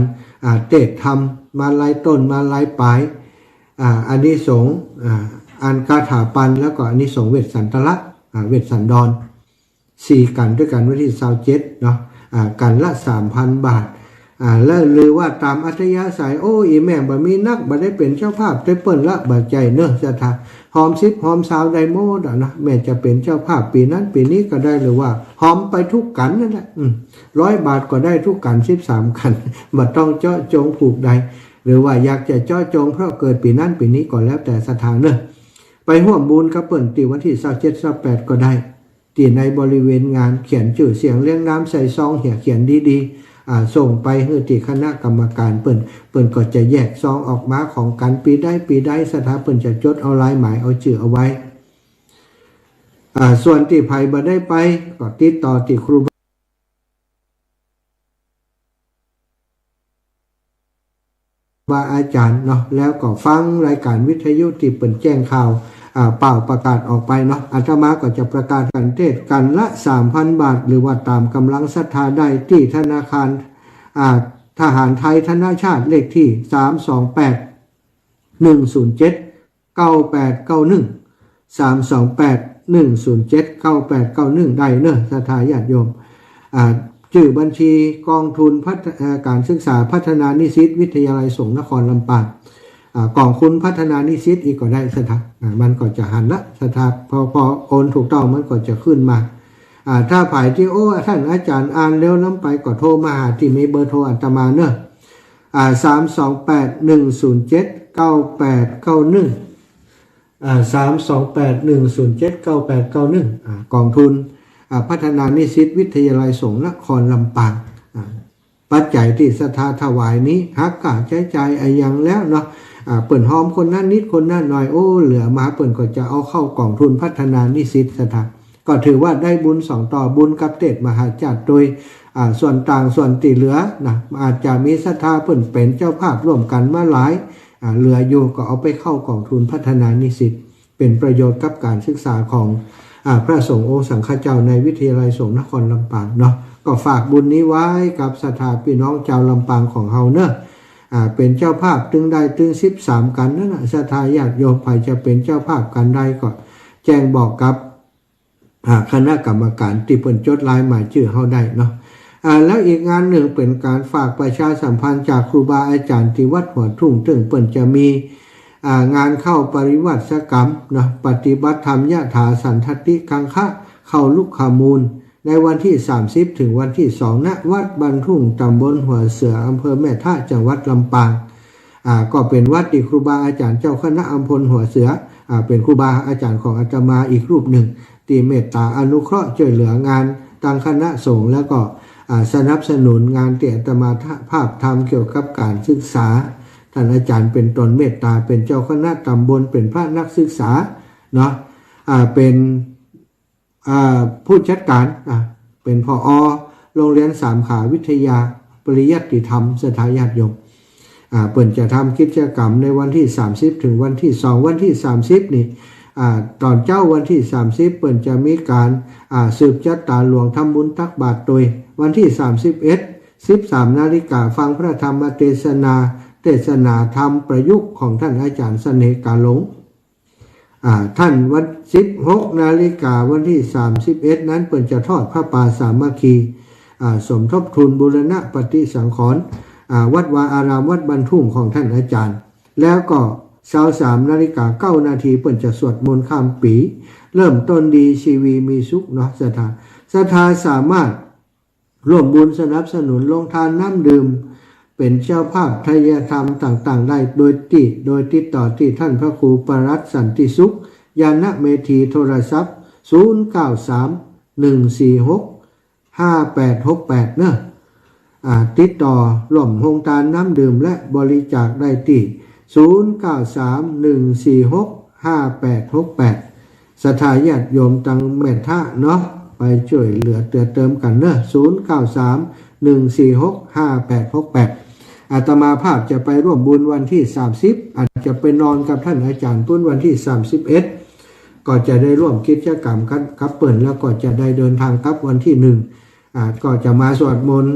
A: เทศธรรมมาไล่ต้นมาไล่ปลายอานิสงส์อันคาถาปันแล้วก็อานิสงส์เวสสันตละเวสสันดร4กันด้วยกันวันที่27เนาะกันละ 3,000 บาทแล้วหรือว่าตามอัธยาศัยอีแม่บ่มีนักบ่ได้เป็นเจ้าภาพได้เปิ้นละบ่ใจเนอะศรัทธาหอม10หอม20ได้หมดนะแม่จะเป็นเจ้าภาพปีนั้นปีนี้ก็ได้หรือว่าหอมไปทุกกันนั่นแหละ100 บาทก็ได้ทุกกัน13กันบ่ต้องเจาะจงผูกใดหรือว่าอยากจะเจาะจงเพราะเกิดปีนั้นปีนี้ก็แล้วแต่ศรัทธาเนอะไปร่วมบุญกับเปิ้นที่วันที่27-28ก็ได้ที่ในบริเวณงานเขียนชื่อเสียงเรียงน้ำใส่ซองเขียนดีๆส่งไปให้ที่คณะกรรมการเปิ้นก็จะแยกซองออกมาของกันปีได้สถาเปิ้นจะจดเอาลายหมายเอาชื่อเอาไว้ส่วนที่ไผบ่ได้ไปก็ติดต่อที่ครูบาอาจารย์เนาะแล้วก็ฟังรายการวิทยุที่เปิ้นแจ้งข่าวเป่าประกาศออกไปเนาะอาตมาก็จะประกาศกันเทศกันละ 3,000 บาทหรือว่าตามกำลังศรัทธาได้ที่ธนาคารทหารไทยธนาชาติเลขที่328-107-9891 328-107-9891ได้เนอะศรัทธาญาติโยมชื่อบัญชีกองทุนการศึกษาพัฒนานิสิตวิทยาลัยสงฆ์นครลำปางกองคุณพัฒนานิสิตอีกก็ได้สถามันก็จะหันละสถาพอโอนถูกต้องมันก็จะขึ้นมาถ้าฝ่ายที่ท่านอาจารย์อ่านเร็วน้ำไปก็โทรมาหาที่มีเบอร์โทรอาตมาเนอะ328-107-9891 กองทุนพัฒนานิสิตวิทยาลัยสงฆ์นครลำปางปัจจัยที่ศรัทธาถวายนี้หักกะใช้จ่ายอย่างแล้วเนาะเปิ่นหอมคนนั้นนิดคนนั้นหน่อยเหลือมาเปิ่นก็จะเอาเข้ากองทุนพัฒนานิสิตศรัทธาก็ถือว่าได้บุญ2ต่อบุญกับเทศมหาจักรโดยส่วนต่างส่วนที่เหลือนะอาจจะมีศรัทธาเปิ่นเป็นเจ้าภาพร่วมกันมาหลายเหลืออยู่ก็เอาไปเข้ากองทุนพัฒนานิสิตเป็นประโยชน์กับการศึกษาของพระสงฆ์องค์สังฆเจ้าในวิทยาลัยสงฆ์นครลำปางเนาะก็ฝากบุญนี้ไว้กับศรัทธาพี่น้องชาวลำปางของเฮาเนอะเป็นเจ้าภาพตึงได้ตึง13กันนั่นน่ะศรัทธาญาติโยมใครจะเป็นเจ้าภาพกันได้ก็แจ้งบอกกับคณะกรรมการที่เปิ้นจดลายหมายชื่อเฮาได้เนาะแล้วอีกงานหนึ่งเป็นการฝากประชาสัมพันธ์จากครูบาอาจารย์ที่วัดหัวทุ่งถึงเปิ้นจะมีงานเข้าปริวัติกรรมนะปฏิบัติธรรมยะถาสันทติกังคะเข้าลุกขมูลในวันที่30ถึงวันที่2ณวัดบันทุ่งตำบลหัวเสืออำเภอแม่ทะจังหวัดลำปางก็เป็นวัดที่ครูบาอาจารย์เจ้าคณะอำเภอหัวเสือเป็นครูบาอาจารย์ของอาตมาอีกรูปหนึ่งที่เมตตาอนุเคราะห์ช่วยเหลืองานทางคณะสงฆ์แล้วก็สนับสนุนงานที่อาตมาภาพทำเกี่ยวกับการศึกษาท่านอาจารย์เป็นตนเมตตาเป็นเจ้าคณะตำบลเป็นพระนักศึกษาเนาะเป็นผู้จัดการเป็นผอ.โรงเรียนสามขาวิทยาปริยัติธรรมสถาญาติโยมเปิ่นจะทำกิจกรรมในวันที่30ถึงวันที่2วันที่30นี่ ตอนเจ้าวันที่30เปิ่นจะมีการสืบจัดตาหลวงทำบุญตักบาตรโดยวันที่13 นาฬิกาฟังพระธรรมเทศนาธรรมประยุกต์ของท่านอาจารย์เสน่ห์กาหลงท่านวัน16 นาฬิกาวันที่31นั้นเปิ่นจะทอดพระป่าสามัคคีสมทบทุนบูรณะปฏิสังขรณ์วัดวาอารามวัดบรรทุ่งของท่านอาจารย์แล้วก็23 นาฬิกา 9 นาทีเปิ่นจะสวดมนต์ข้ามปีเริ่มต้นดีชีวีมีสุขเนาะศรัทธาสามารถร่วมบุญสนับสนุนลงทานน้ำดื่มเป็นเจ้าภาพทายธรรมต่างๆได้โดยติดต่อที่ท่านพระครูปรัตน์สันติสุขยานะเมธีโทรศัพท์0931465868เนอะติดต่อร่วมโครงการน้ำดื่มและบริจาคได้ที่0931465868ศรัทธาญาติโยมตังแม่ท่าเนาะไปช่วยเหลือเติมกันเนอะ0931465868อาตมาภาพจะไปร่วมบุญวันที่30อาจจะไปนอนกับท่านอาจารย์ปุ้นวันที่31ก็จะได้ร่วมกิจกรรมกับเปิ่นแล้วก็จะได้เดินทางกลับวันที่1ก็จะมาสวดมนต์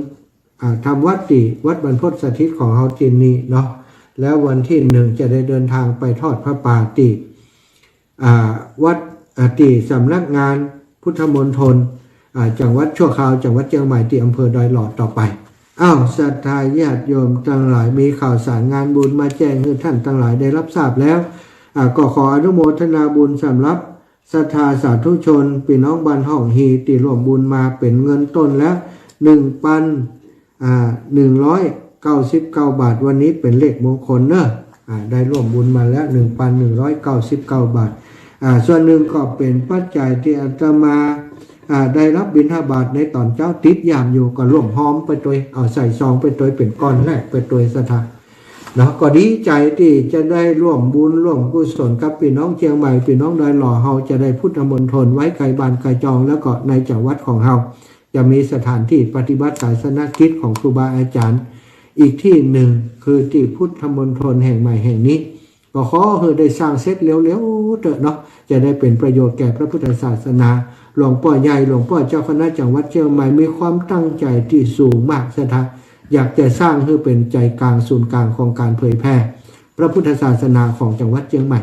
A: ทำวัดบรรพตสถิตของเฮาจินนี้เนาะแล้ววันที่1จะได้เดินทางไปทอดพระป่าวัดสำนักงานพุทธมณฑลจังหวัดชั่วคราวจังหวัดเชียงใหม่ที่อำเภอดอยหลอดต่อไปศรัทธาญาติโยมทั้งหลายมีข่าวสารงานบุญมาแจ้งให้ท่านทั้งหลายได้รับทราบแล้วก็ขออนุโมทนาบุญสำหรับศรัทธาสาธุชนพี่น้องบ้านห้องฮีที่ร่วมบุญมาเป็นเงินต้นแล้ว 1,199 บาทวันนี้เป็นเลขมงคลเนอะได้ร่วมบุญมาแล้ว 1,199 บาทส่วนหนึ่งก็เป็นปัจจัยที่อาตมาได้รับบิณฑบาตในตอนเช้าติดยามอยู่ก็ร่วมหอมไปตัวเอาใส่ซองไปตัวเป็นก้อนแรกไปตัวศรัทธาเนาะก็ดีใจที่จะได้ร่วมบุญร่วมกุศลกับพี่น้องเชียงใหม่พี่น้องดอยหล่อเฮาจะได้พุทธมณฑลไว้ไกลบ้านไกลจองแล้วก็ในจังหวัดของเฮาจะมีสถานที่ปฏิบัติศาสนกิจของครูบาอาจารย์อีกที่หนึ่งคือที่พุทธมณฑลแห่งใหม่แห่งนี้ก็ขอให้ได้สร้างเสร็จเร็วๆเถอะเนาะจะได้เป็นประโยชน์แก่พระพุทธศาสนาหลวงพ่อใหญ่หลวงพ่อเจ้าคณะจังหวัดเชียงใหม่มีความตั้งใจที่สูงมากศรัทธาอยากจะสร้างให้เป็นใจกลางศูนย์กลางของการเผยแพร่พระพุทธศาสนาของจังหวัดเชียงใหม่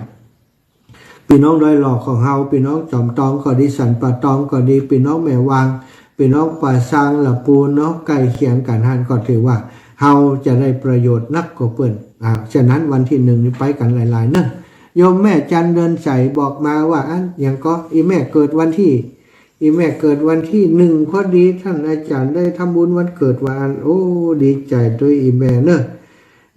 A: พี่น้องดอยหล่อของเฮาพี่น้องจอมตองก็ดีสันป่าตองก็ดีพี่น้องแม่วางพี่น้องป่าซางละปูนเนาะใกล้เคียงกันหันก็ถือว่าเฮาจะได้ประโยชน์นักกว่าเปิ้นฉะนั้นวันที่1นี้ไปกันหลายๆเนอะโยมแม่จันเดินใสบอกมาว่าอย่างก็อีแม่เกิดวันที่1พอดีท่านอาจารย์ได้ทำบุญวันเกิดวันโอ้ดีใจด้วยอีแม่เนอะ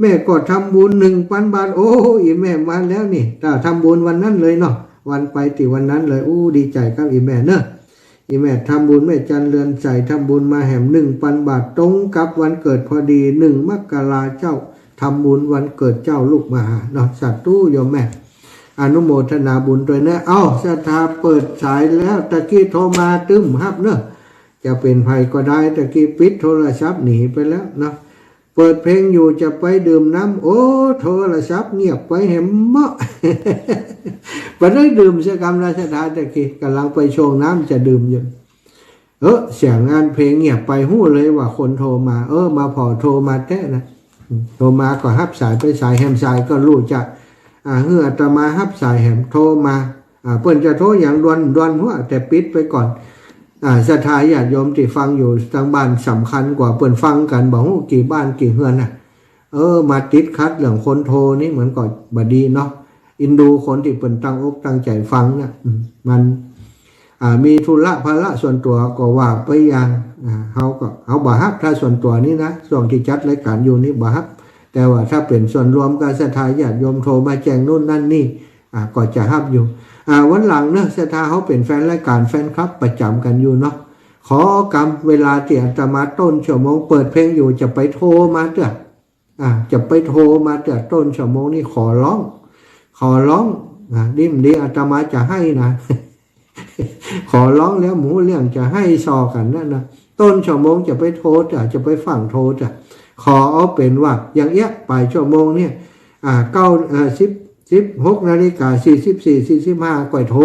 A: แม่ก็ทำบุญ 1,000 บาทโอ้อีแม่มาแล้วนี่ถ้าทำบุญวันนั้นเลยเนาะวันไปติวันนั้นเลยดีใจกับอีแม่เนอะอีแม่ทำบุญแม่จันเรือนใสทำบุญมาแหม 1,000 บาทตรงกับวันเกิดพอดี1 มกราเจ้าทำบุญวันเกิดเจ้าลูกมหาเนาะสาธุโยมแม่อนุโมทนาบุญด้วยนะศรัทธาเปิดสายแล้วตะกี้โทรมาตึ้มฮับเนอะจะเป็นภัยก็ได้ตะกี้ปิดโทรศัพท์หนีไปแล้วเนาะเปิดเพลงอยู่จะไปดื่มน้ำโทรศัพท์เงียบไปเห็นมะ ไปได้ดื่มเสียกรรมราชดาตะกี้กำลังไปชงน้ำจะดื่มอยู่เสียงงานเพลงเงียบไปหู้เลยว่าคนโทรมามาพอโทรมาแท้นะโทรมาก็ฮับสายไปสายแฮมสายก็รู้จักเฮืออาตมาฮับสายแหมโทรมาเปิ้นจะโทรอย่างด่วนหัวแต่ปิดไปก่อนศรัทธาญาติโยมที่ฟังอยู่ทางบ้านสำคัญกว่าเปิ้นฟังกันบอกว่ากี่บ้านกี่เฮือนน่ะมาติดคัดเรื่องคนโทรนี่เหมือนก่อนบดีเนาะอินดูคนที่เปิ้นตั้งอกตั้งใจฟังน่ะมันมีธุระภาระส่วนตัวก็ว่าไปอย่างเขาบ่ฮับถ้าส่วนตัวนี้นะช่วงที่จัดรายการอยู่นี่บ่ฮับแต่ว่าถ้าเป็นส่วนรวมการศรัทธาญาติโยมโทรมาแจ้งนู่นนั่นนี่ก็จะฮับอยู่วันหลังเนอะศรัทธาเขาเป็นแฟนรายการแฟนคลับประจำกันอยู่เนาะขอกำเวลาที่อาตมาต้นชั่วโมงเปิดเพลงอยู่จะไปโทรมาเถอะจะไปโทรมาเถอะต้นชั่วโมงนี่ขอร้องดิ้มดีอาตมาจะให้นะ ขอร้องแล้วหมูเรื่องจะให้ซอกันนั่นนะต้นชั่วโมงจะไปโทรจะไปฟังโทรขอเอาเป็นว่าอย่างเอี้ยปลายชั่วโมงเนี่ย 16:44-45ก่อยโทร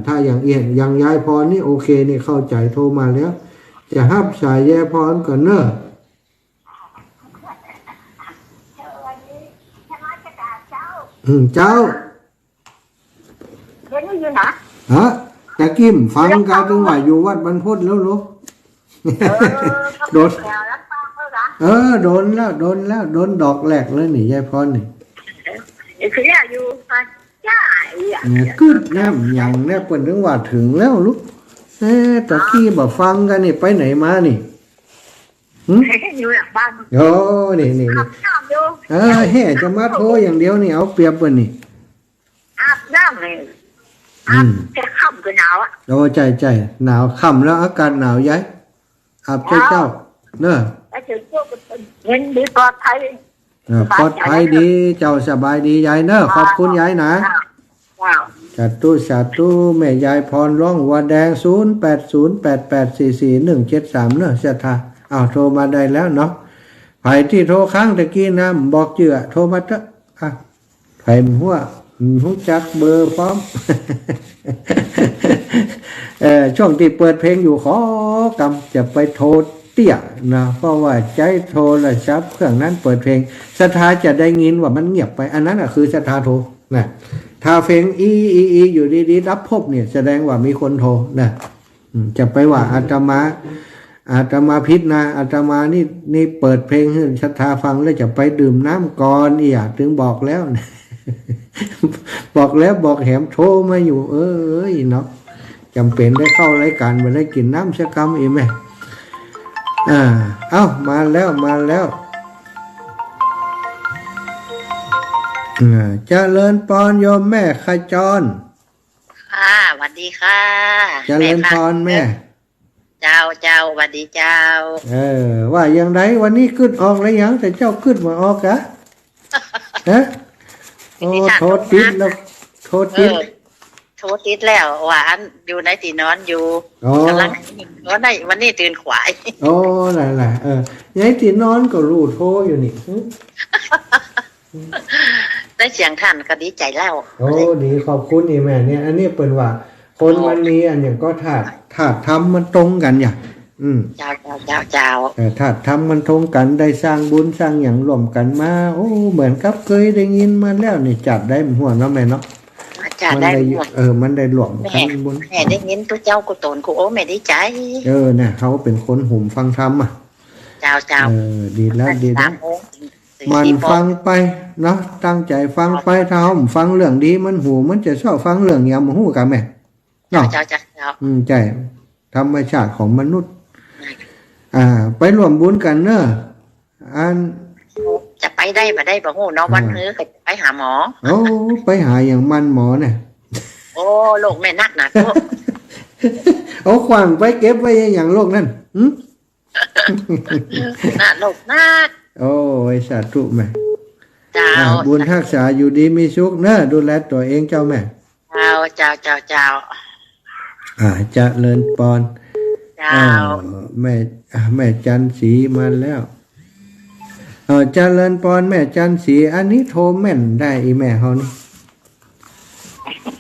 A: ถ้าอย่างเอียนอย่างยายพรนี่โอเคนี่เข้าใจโทรมาแล้วจะฮับสายยายพรก่อนเนอะเจ้า
D: เดี๋ยวนี้อยู่ไหน
A: ฮะตะกิ้มฟังการจังหวะอยู่วัดบรรพตแล้วลูกโดนโดนแล้วโดนดอกแหลกเลยนี่ยายพรนี่
D: คืออยู่ไปย่า
A: กึดแนมยังแนบเปิ่นถึงว่าถึงแล้วลูกตะกี้บ่ฟังกันนี่ไปไหนมานี่
D: อยู่หลังบ้าน
A: โอ้นี่แห่จะมาโทรอย่างเดียวนี่เอาเปรียบเปิ่นนี่
D: อาบน้ำเลยอาบจะค่ำก็หนาวอ่ะ
A: โอ้ใจหนาวค่ำแล้วอากาศหนาวย้ายอาบเจ้าเนอะ
D: เงินดีปลอดภัย
A: ปลอดภัยดีเจ้าสบายดียายเนอะขอบคุณยายนะสาธุแม่ยายพรร้องวัวแดง0808844173เนอะศรัทธาโทรมาได้แล้วเนาะไผที่โทรค้างตะกี้นะบอกเจือโทรมาเถอะไผหัวหูจักเบอร์พร้อม ช่วงที่เปิดเพลงอยู่ขอกำจะไปโทรเตี้ยนะเพราะว่าใจโทรศัพท์เครื่องนั้นเปิดเพลงศรัทธาจะได้ยินว่ามันเงียบไปอันนั้นคือศรัทธาโทรนะถ้าเพลงอีอยู่ดีๆรับพบเนี่ยแสดงว่ามีคนโทรนะจะไปว่าอาตมาพิษนะอาตมานี่เปิดเพลงให้ศรัทธาฟังแล้วจะไปดื่มน้ำก่อนถึงบอกแล้ว บอกแล้วบอกแหมโทรมาอยู่เนาะจำเป็นได้เข้ารายการมาได้กินน้ำสักคำอีกไหมมาแล้วเจริญพรโยมแม่ขจร
E: ค่ะสวัสดีค่ะ
A: เจริญพรแม่
E: เจ้าสวัสดีเจ้า
A: ว่าอย่างไรวันนี้ขึ้นออกแล้วยังแต่เจ้าขึ้นมาออกะฮะโทษติดแล้วโทษติด
E: แล้วว่าอันอยู่ในที่นอนอยู่กำลังวันนี้ตื่นขวาย
A: นั่นแหละในที่นอนก็รู้โทรอยู่นี่
E: ได้เสียงท่านก็ดีใจแล้ว
A: ดีขอบคุณนี่แม่เนี่ยอันนี้เป็นว่าคนวันนี้อันอย่างก็ถาดทำมันตรงกันอย่าง
E: เจ้า
A: ถาดทำมันตรงกันได้สร้างบุญสร้างอย่างรวมกันมาเหมือนกับเคยได้ยินมาแล้วนี่จัดได้หัวเนาะแม่เนาะ
E: จัดได้
A: มันได้รวมกันบุญ
E: แม่ได้ยินตัวเจ้ากูโตนกูแม่ดีใจ
A: เนี่ยเขาเป็นคนหุ่มฟังธรรม
E: เจ้า
A: ดีแล้วมันฟังไปเนาะตั้งใจฟังไปถ้าเขาฟังเรื่องดีมันหูมันจะชอบฟังเรื่องยำหูกันแม่
E: เจ้า
A: ใจธรรมชาติของมนุษย์ไปร่วมบุญกันเนอะ
E: จะไปได้มาได้บ่หูเนาะวันนี้ก็ไปหาหมอ
A: ไปหาอย่างมันหมอเนี่ย
E: โรคแม่นักนะ
A: ขวางไปเก็บไว้อย่างโรคนั่น
E: โรคนัก
A: สาธุแม่บุญรักษาอยู่ดีมีสุขเนอะดูแลตัวเองเจ้าแม่
E: เจ้า
A: เจริญพรแม่จันสีมาแล้วเจริญพรแม่จันสีอันนี้โทรแม่นได้อีแม่เขานี่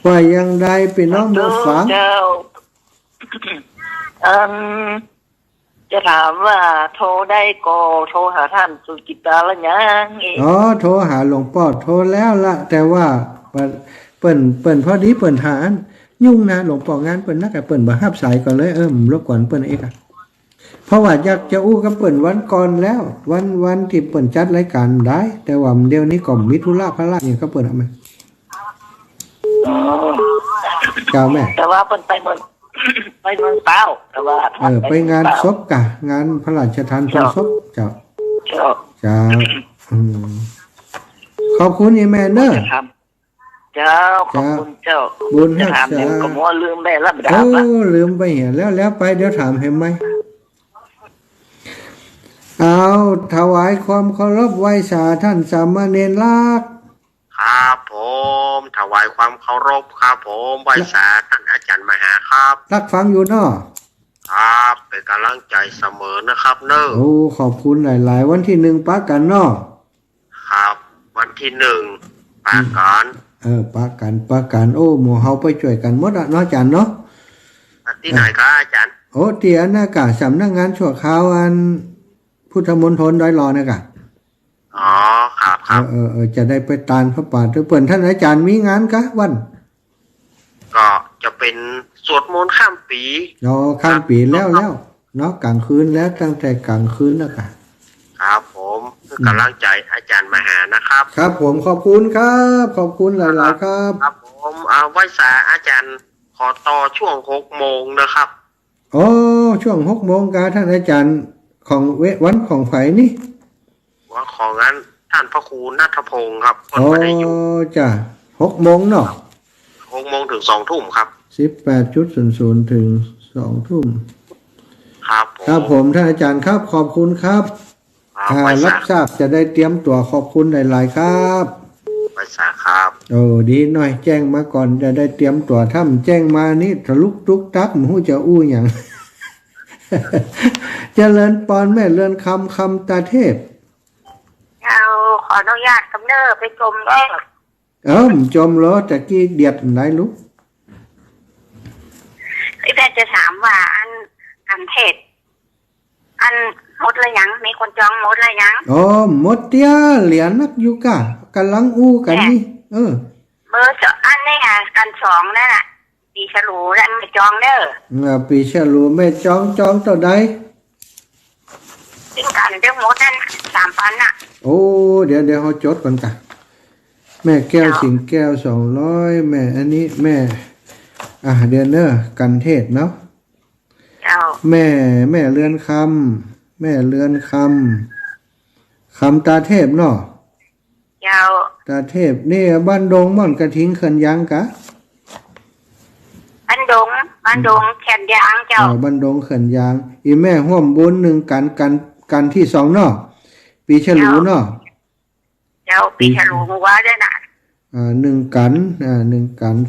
A: ว่ายังได้พี่น้องมาฟัง
E: จะถามว่าโทรได้ก็โทรหาท่านสุจิตาแล้วยัง
A: โทรหาหลวงพ่อโทรแล้วละแต่ว่าเปิ่นพอดีเปิ่นหายุ่งนะหลวงพ่องานเปิ่นนักเปิ่นบ่ฮับสายก่อนเลยรบกวนเปิ่นเองเพราะว่าอยากจะอู้กับเปิ่นวันก่อนแล้ววันที่เปิ่นจัดรายการได้แต่ว่าเดี๋ยวนี้ก็มีธุระพระอย่างก็เปิ่นเอามาเจ้าแม่
E: แต่ว่าเปิ่นไปเมืองเปล่าแต่ว่า
A: ไปงานศพกะงานพระราชทานเพลิงศพเจ้าขอบคุณแม่เนอะ
E: เจ้าขอบคุณเจ้า
A: บุญรักษา
E: ก็มัวลืมแม่แล้ว
A: ลืมไปเห็นแล้วไปเดี๋ยวถามเห็นไหมถวายความเคารพไหว้สาท่านสามเณรลักษณ์
F: ครับผมถวายความเคารพครับผมไหว้สาท่านอาจารย์มหาครับ
A: รักฟังอยู่เนาะ
F: ครับเป็นกำลังใจเสมอนะครับเนอะ
A: ขอบคุณหลายๆวันที่1ปะกันเนาะ
F: ครับวันที่1ปะกัน
A: ประกันโอ้หมู่เฮาไปช่วยกันหมดอ่ะเนาะอาจารย์เนาะ
F: ที่ไหนครับอาจารย์
A: โอ้เตียนากะสำนักงานชั่วคราวอันพุทธมณฑลดอยหลอนะกะ
F: อ๋อครับครับ
A: จะได้ไปตานพระป่าทุกเปิ่นท่านอาจารย์มีงานกะวัน
F: ก็จะเป็นสวดมนต์ข้ามปี
A: ข้ามปีแล้วเนาะกลางคืนแล้วตั้งแต่กลางคืนแล้วกะ
F: ครับผมคือกำลังใจอาจารย์มหานะครับ
A: ครับผมขอบคุณครับขอบคุณหลายๆครับ
F: ครับผมไว้สาอาจารย์ขอต่อช่วง6 โมงนะครับ
A: โอ้ช่วง6 โมงกาท่านอาจารย์ของวันของไฝนี่
F: ว่าของงั้นท่านพระครูนัทพงศ์ครับคน
A: โอ้
F: ไม่ได้อยู่
A: จ้ะ6 โมงเนาะ
F: 6 โมงถึง2 ทุ่มครับ
A: 18:00ถึง2 ทุ่ม
F: ครับผม
A: ครับผมท่านอาจารย์ครับขอบคุณครับ
F: ไว้
A: รั
F: สา
A: บทราบจะได้เตรียมตัวขอบคุณหลายๆครับ
F: ไว้สาครับ
A: โอ้ดีหน่อยแจ้งมาก่อนจะได้เตรียมตัวถ้าแจ้งมานี่ทะลุกตุกตักมหูจะอู้อย่าง เจริญปอนแม่เรือนคำตาเทพ
D: เอาขออนุญาตกำเนิดไปชมได้
A: จมล้อตะกี้เดียดไหนลูก
D: พี่แพทย์จะถามว่าอันเทศอันหมดเลยยังมีคนจองหมดเลยยัง
A: อ๋อหมดเตี้ยเหรียญนักอยู่กะกำลังอู้กันนี่
D: เบอร์อันนี้กัน2นั่นน่ะปีฉลูแล้วไม่จองเด้อ
A: ปีฉลูไม่จองต่อใด
D: ซึ่งกันเรื่องหมดนั่น3,000น่ะ
A: โอ้เดี๋ยวเขาจดก่อนกะแม่แก้วสิงแก้ว200แม่อันนี้แม่เดือนเนอกันเทศเนาะ
D: เจ้า
A: แม่เรือนคำแม่เรือนคำตาเทพเนาะ
D: เจ้า
A: ตาเทพนี่บ้านดงม่อนกระทิงเขินยังกะ
D: บ้านดงแขนยางเจ้า
A: บ้านดงเขินยางอีแม่ห่วมบุญ1กันที่2เนาะปีฉลูเนาะ
D: เจ้าปีฉลูมัวได้น่ะ
A: 1 กัน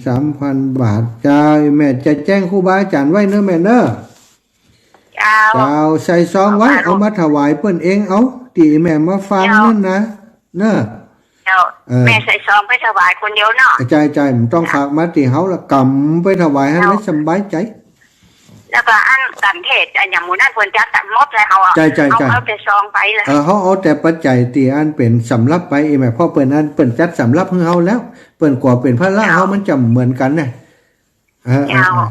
A: 3,000 บาทจ้าแม่จะแจ้งครูบาอาจารย์ไว้เนอะแม่เนอะ
D: เจ้า
A: เจ้าใส่ซองไว้เอามาถวายเปิ้นเองเอาตีแม่มาฟังนั่นนะเนอะ
D: เจ้าแม่ใส่ซองไปถวายคนเดียวเนาะ
A: ใจมันต้องฝากมาตีเฮาละกำไปถวายให้ได้สบายใจ
D: แล้วก็อันกันเทศอันอย่างหมู่นั่นเพิ่นจัดหมดแล้วเอาแต่ซองไปเลย
A: เขาเอาแต่ปัจจัยตีอันเป็นสำรับไปแม่พ่อเปิ้นอันเปิ้นจัดสำรับให้เฮาแล้วเปิ้นกว่าเป็นพระละเฮามันจำเหมือนกันนะ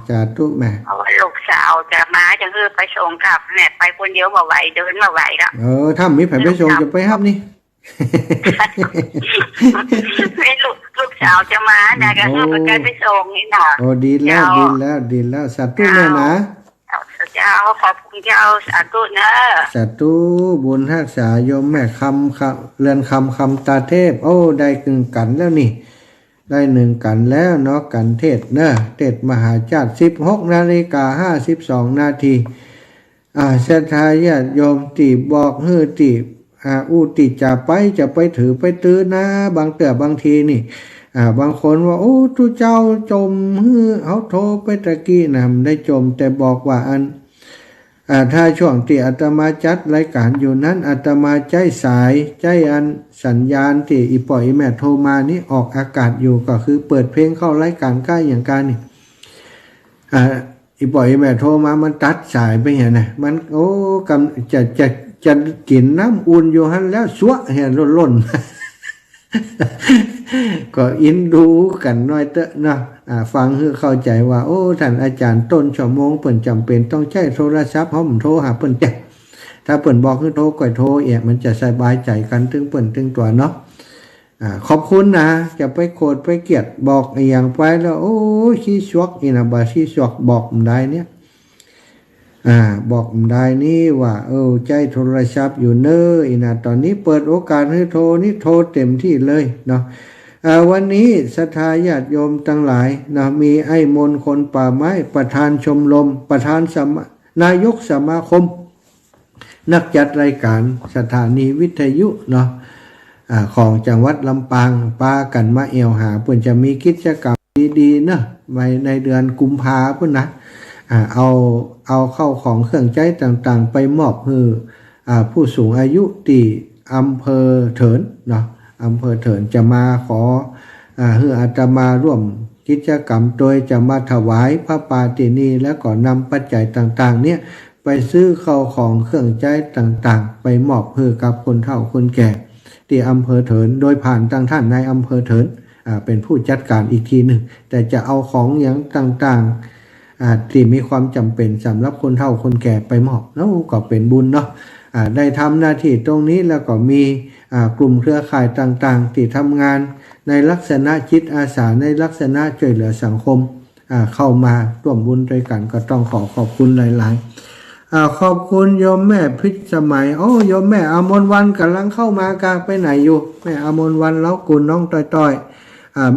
A: จ้าทุกแม่
D: เพราะว่าลูกสาวจะมาจะคือไปส่งกลับเนี่ยไปคนเดียวบ่ไหวเดินบ่ไหวแล้ว
A: ถ้ามีแผนไปส่งจะไปฮับนี่
D: ไม่ลูกสาวจะมานะก็คือไปไปส่งนี่น่ะ
A: โอ้ดีแล้วสาธุแม่นะ
D: เจ้าขอบคุณเจ้าสาธุเนอะ
A: สาธุบุญรักษาโยมแม่คำเรือนคำตาเทพโอ้ได้1 กันแล้วนี่ได้1 กันแล้วเนาะกันเทศเนอะเทศมหาชาติ16:52 นาทีศรัทธาญาติโยมติบอกฮื้อติติจะไปถือไปตื้อนะบางบางทีนี่บางคนว่าโอ้ทุเจ้าจมฮื้อเอาโทรไปตะกี้นะได้จมแต่บอกว่าถ้าช่วงที่อาตมาจัดรายการอยู่นั้นอาตมาใจสายใจสัญญาณที่อีปล่อยแม่โทรมานี่ออกอากาศอยู่ก็คือเปิดเพลงเข้ารายการใกล้อย่างการนี่อีปล่อยแม่โทรมามันตัดสายไปเห็นนะมันโอ้จะกินน้ำอุ่นอยู่หันแล้วสัวเห็นล่นก็อินดูกันน้อยเตอะเนาะฟังให้เข้าใจว่าโอ้ท่านอาจารย์ต้นชั่วโมงเปิ่นจำเป็นต้องใช้โทรศัพท์เพราะผมโทรหาเปิ่นจ้ะถ้าเปิ่นบอกให้โทรก็โทรมันจะสบายใจกันถึงเปิ่นถึงตัวเนาะขอบคุณนะจะไปโกรธไปเกลียดบอกอย่างไปแล้วโอ้ชี้ชวกอินาบาชี้ชวกบอกผมได้เนี่ยบอกผมได้นี่ว่าใจโทรศัพท์อยู่เนออีนะตอนนี้เปิดโอกาสให้โทรนี่โทรเต็มที่เลยเนาะวันนี้ศรัทธาญาติโยมทั้งหลายนะมีไอ้มนคนป่าไม้ประธานชมรมประธานนายกสมาคมนักจัดรายการสถานีวิทยุเนาะของจังหวัดลำปางปากันมาเอวหาเพื่อนจะมีกิจกรรมดีๆนะไว้ในเดือนกุมภาพันธ์นะเอาเข้าของเครื่องใช้ต่างๆไปมอบให้ผู้สูงอายุที่อำเภอเถินเนาะอำเภอเถินจะมาขอ ให้อาตมาร่วมกิจกรรมโดยจะมาถวายพระปาตินีแล้วก็นำปัจจัยต่างๆเนี่ยไปซื้อข้าวของเครื่องใช้ต่างๆไปมอบให้กับคนเฒ่าคนแก่ที่อำเภอเถินโดยผ่านทางท่านนายอำเภอเถินเป็นผู้จัดการอีกทีหนึ่งแต่จะเอาของอย่างต่างๆที่มีความจำเป็นสำหรับคนเฒ่าคนแก่ไปมอบแล้วก็เป็นบุญเนาะได้ทำหน้าที่ตรงนี้แล้วก็มีกลุ่มเครือข่ายต่างๆที่ทำงานในลักษณะจิตอาสาในลักษณะช่วยเหลือสังคมเข้ามาร่วมบุญด้วยกันก็ต้องขอบคุณหลายๆขอบคุณโยมแม่พิสมัยโยมแม่อมรวันกำลังเข้ามากลางไปไหนอยู่แม่อมรวันแล้วกุลน้องต้อย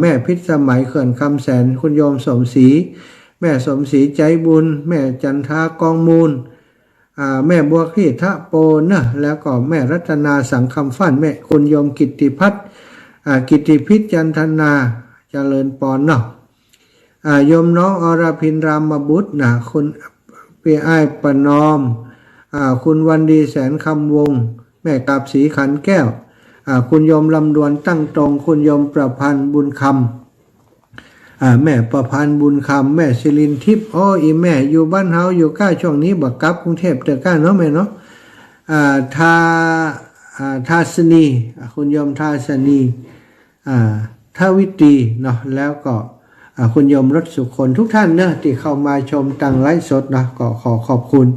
A: แม่พิสมัยเขื่อนคำแสนคุณโยมสมศรีแม่สมศรีใจบุญแม่จันทากองมูลแม่บัวขี้ทะโปนะแล้วก็แม่รัตนาสังคำฟั่นแม่คุณโยมกิตติพัฒน์กิตติพิษจันทนาเจริญปอนเนาะโยมน้องอรพินรามบุตรนะคุณเปียอ้ายประนอมคุณวันดีแสนคำวงแม่กาบศรีขันแก้วคุณโยมลำดวนตั้งตรงคุณโยมประพันธ์บุญคำแม่ประพันธ์บุญคำแม่ศิรินทิพย์อีแม่อยู่บ้านเฮาอยู่ใกล้ช่วงนี้บักกลับกรุงเทพเตอก้าเนาะแม่เนาะทาสนีคุณโยมทาสนีทวิตีเนาะแล้วก็คุณโยมรถสุคนทุกท่านเนอะที่เข้ามาชมตั้งไลฟ์สดนะก็ขอบคุณ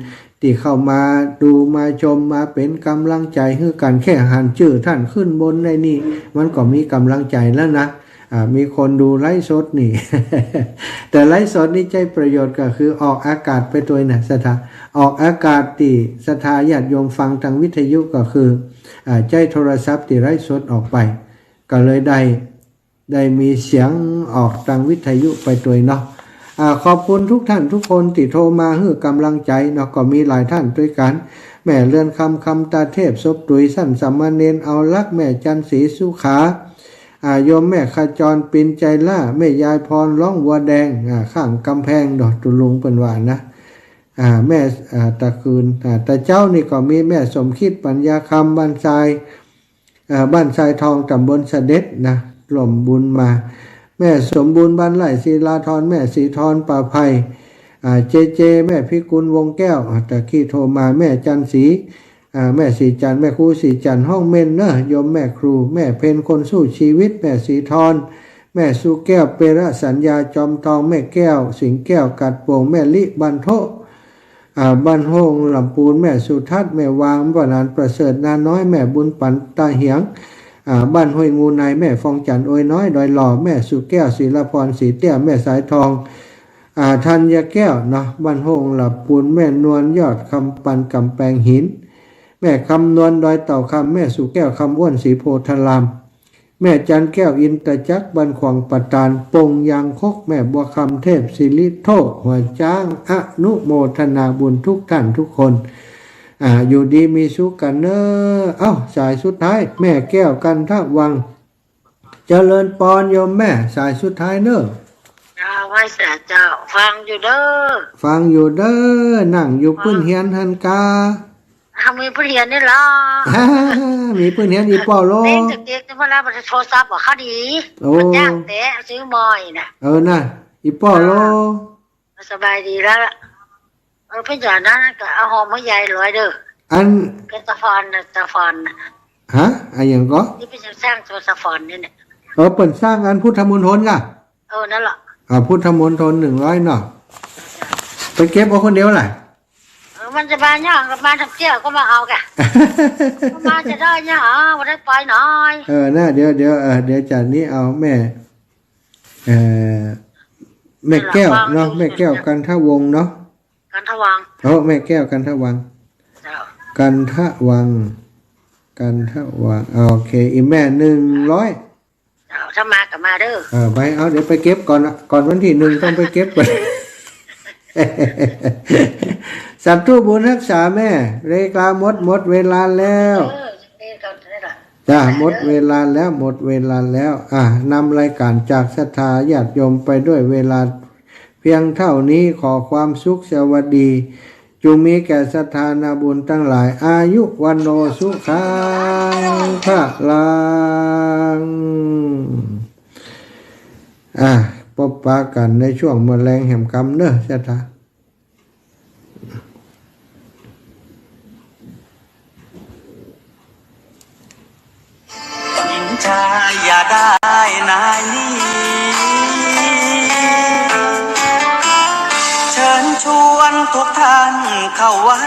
A: ที่เข้ามาดูมาชมมาเป็นกำลังใจให้กันแค่หันชื่อท่านขึ้นบนในนี่มันก็มีกำลังใจแล้วนะมีคนดูไลฟ์สดนี่ แต่ไลฟ์สดนี่ใจประโยชน์ก็คือออกอากาศไปตัวนะสถาออกอากาศที่สถาญาติโยมฟังทางวิทยุก็คือใจโทรศัพท์ที่ไลฟ์สดออกไปก็เลยได้มีเสียงออกทางวิทยุไปตัวเนาะขอบคุณทุกท่านทุกคนที่โทรมาให้กำลังใจเนาะก็มีหลายท่านด้วยกันแม่เลื่อนคำตาเทพศพตุยสั้นสัมมาเนนเอาลักแม่จันศรีสุขาโยมแม่ขจรปินใจล่าแม่ยายพรร้องวัวแดงข้างกำแพงดอกตุลุงเป็นว่านะแม่ตะคืนตะเจ้านี่ก็มีแม่สมคิดปัญญาคำบ้านทรายทองตำบลเสด็จนะหล่มบุญมาแม่สมบูรณ์บ้านไร่ศิลาธรแม่ศรีธรป่าไผ่เจแม่พิกุลวงแก้วตะกี้โทรมาแม่จันศรีแม่ศรีจันแม่ครูศรีจันห้องเม่นเนอะโยมแม่ครูแม่เพนคนสู้ชีวิตแม่ศรีธรแม่สุแก้วเประสัญญาจอมทองแม่แก้วสิงแก้วกัดโป่งแม่ลิบันโทบ้านโฮงลำปูนแม่สุทัศน์แม่วางบ้านนานประเสริฐนาน้อยแม่บุญปันตาเหียงบ้านห้วยงูในแม่ฟองจันโอยน้อยดอยหล่อแม่สุแก้วศิลพรศรีเตี้ยแม่สายทองธัญแก้วเนาะบ้านโฮงลำปูนแม่นวลยอดคำปันกำแพงหินแม่คำนวลดอยเต่าคำแม่สุแก้วคำอ้วนสีโพธารามแม่จันแก้วอินตจักบันขวางปตานปงยางคกแม่บัวคำเทพศิริโทหัวจ้างอนุโมทนาบุญทุกท่านทุกคนอยู่ดีมีสุขกันเนอะสายสุดท้ายแม่แก้วกันทะวังเจริญปอนโยมแม่สายสุดท้ายเนอะ
E: ไว้เสียเจ้าฟังอยู่เด้
A: อนั่งอยู่พื้นเฮียนหันกา
E: มีผู้เรียนนี่หรอ
A: มีพื้นเฮียนอีป่อโล
E: เด็กๆเวลามันโทรศัพท์เขาดีมันยากแต่ซื้อมอยนะ
A: น่ะอีป่อโล
E: สบายดีแล้วพี่จ๋านะก็เอาหอมมาใหญ่ร้อยเด้อเป็นตะฟอน
A: ฮะอย่างก็
E: นี่เป็นสร้างตัวตะฟอนนี่เนี่ย
A: เปิดสร้างอันพุทธมณฑลก่ะ
E: นั่นแหละ
A: พุทธมณฑล100เนาะไปเก็บเอาคนเดียวแหละ
E: มันจะมาเนี่ยมาทำเที่ยวก็มาเอาแกมาจะได้เนี่ยมาได้ไปหน่อย
A: น่ะเดี๋ยวจากนี้เอาแม่แก้วเนาะแม่แก้วกันทวงเนาะ
E: กันทวัง
A: แม่แก้วกันทวังโอเคอีแม่100
E: ถ้ามากับมาเด้อ
A: ไปเอาเดี๋ยวไปเก็บก่อนวันที่1ต้องไปเก็บก่อนสัตว์ทุบุญรักษาแม่เรกาหมดเวลาแล้วจ้าหมดเวลาแล้วนำรายการจากศรัทธาญาติโยมไปด้วยเวลาเพียงเท่านี้ขอความสุขสวัสดีจงมีแก่ศรัทธานาบุญทั้งหลายอายุวันโนสุขังพลัง พบปะกันในช่วงมื้อแลงแห่งกรรมเนอะจ้ะท่า
C: หญิงชายอย่าได้นายนี้เชิญชวนทุกท่านเข้าวัด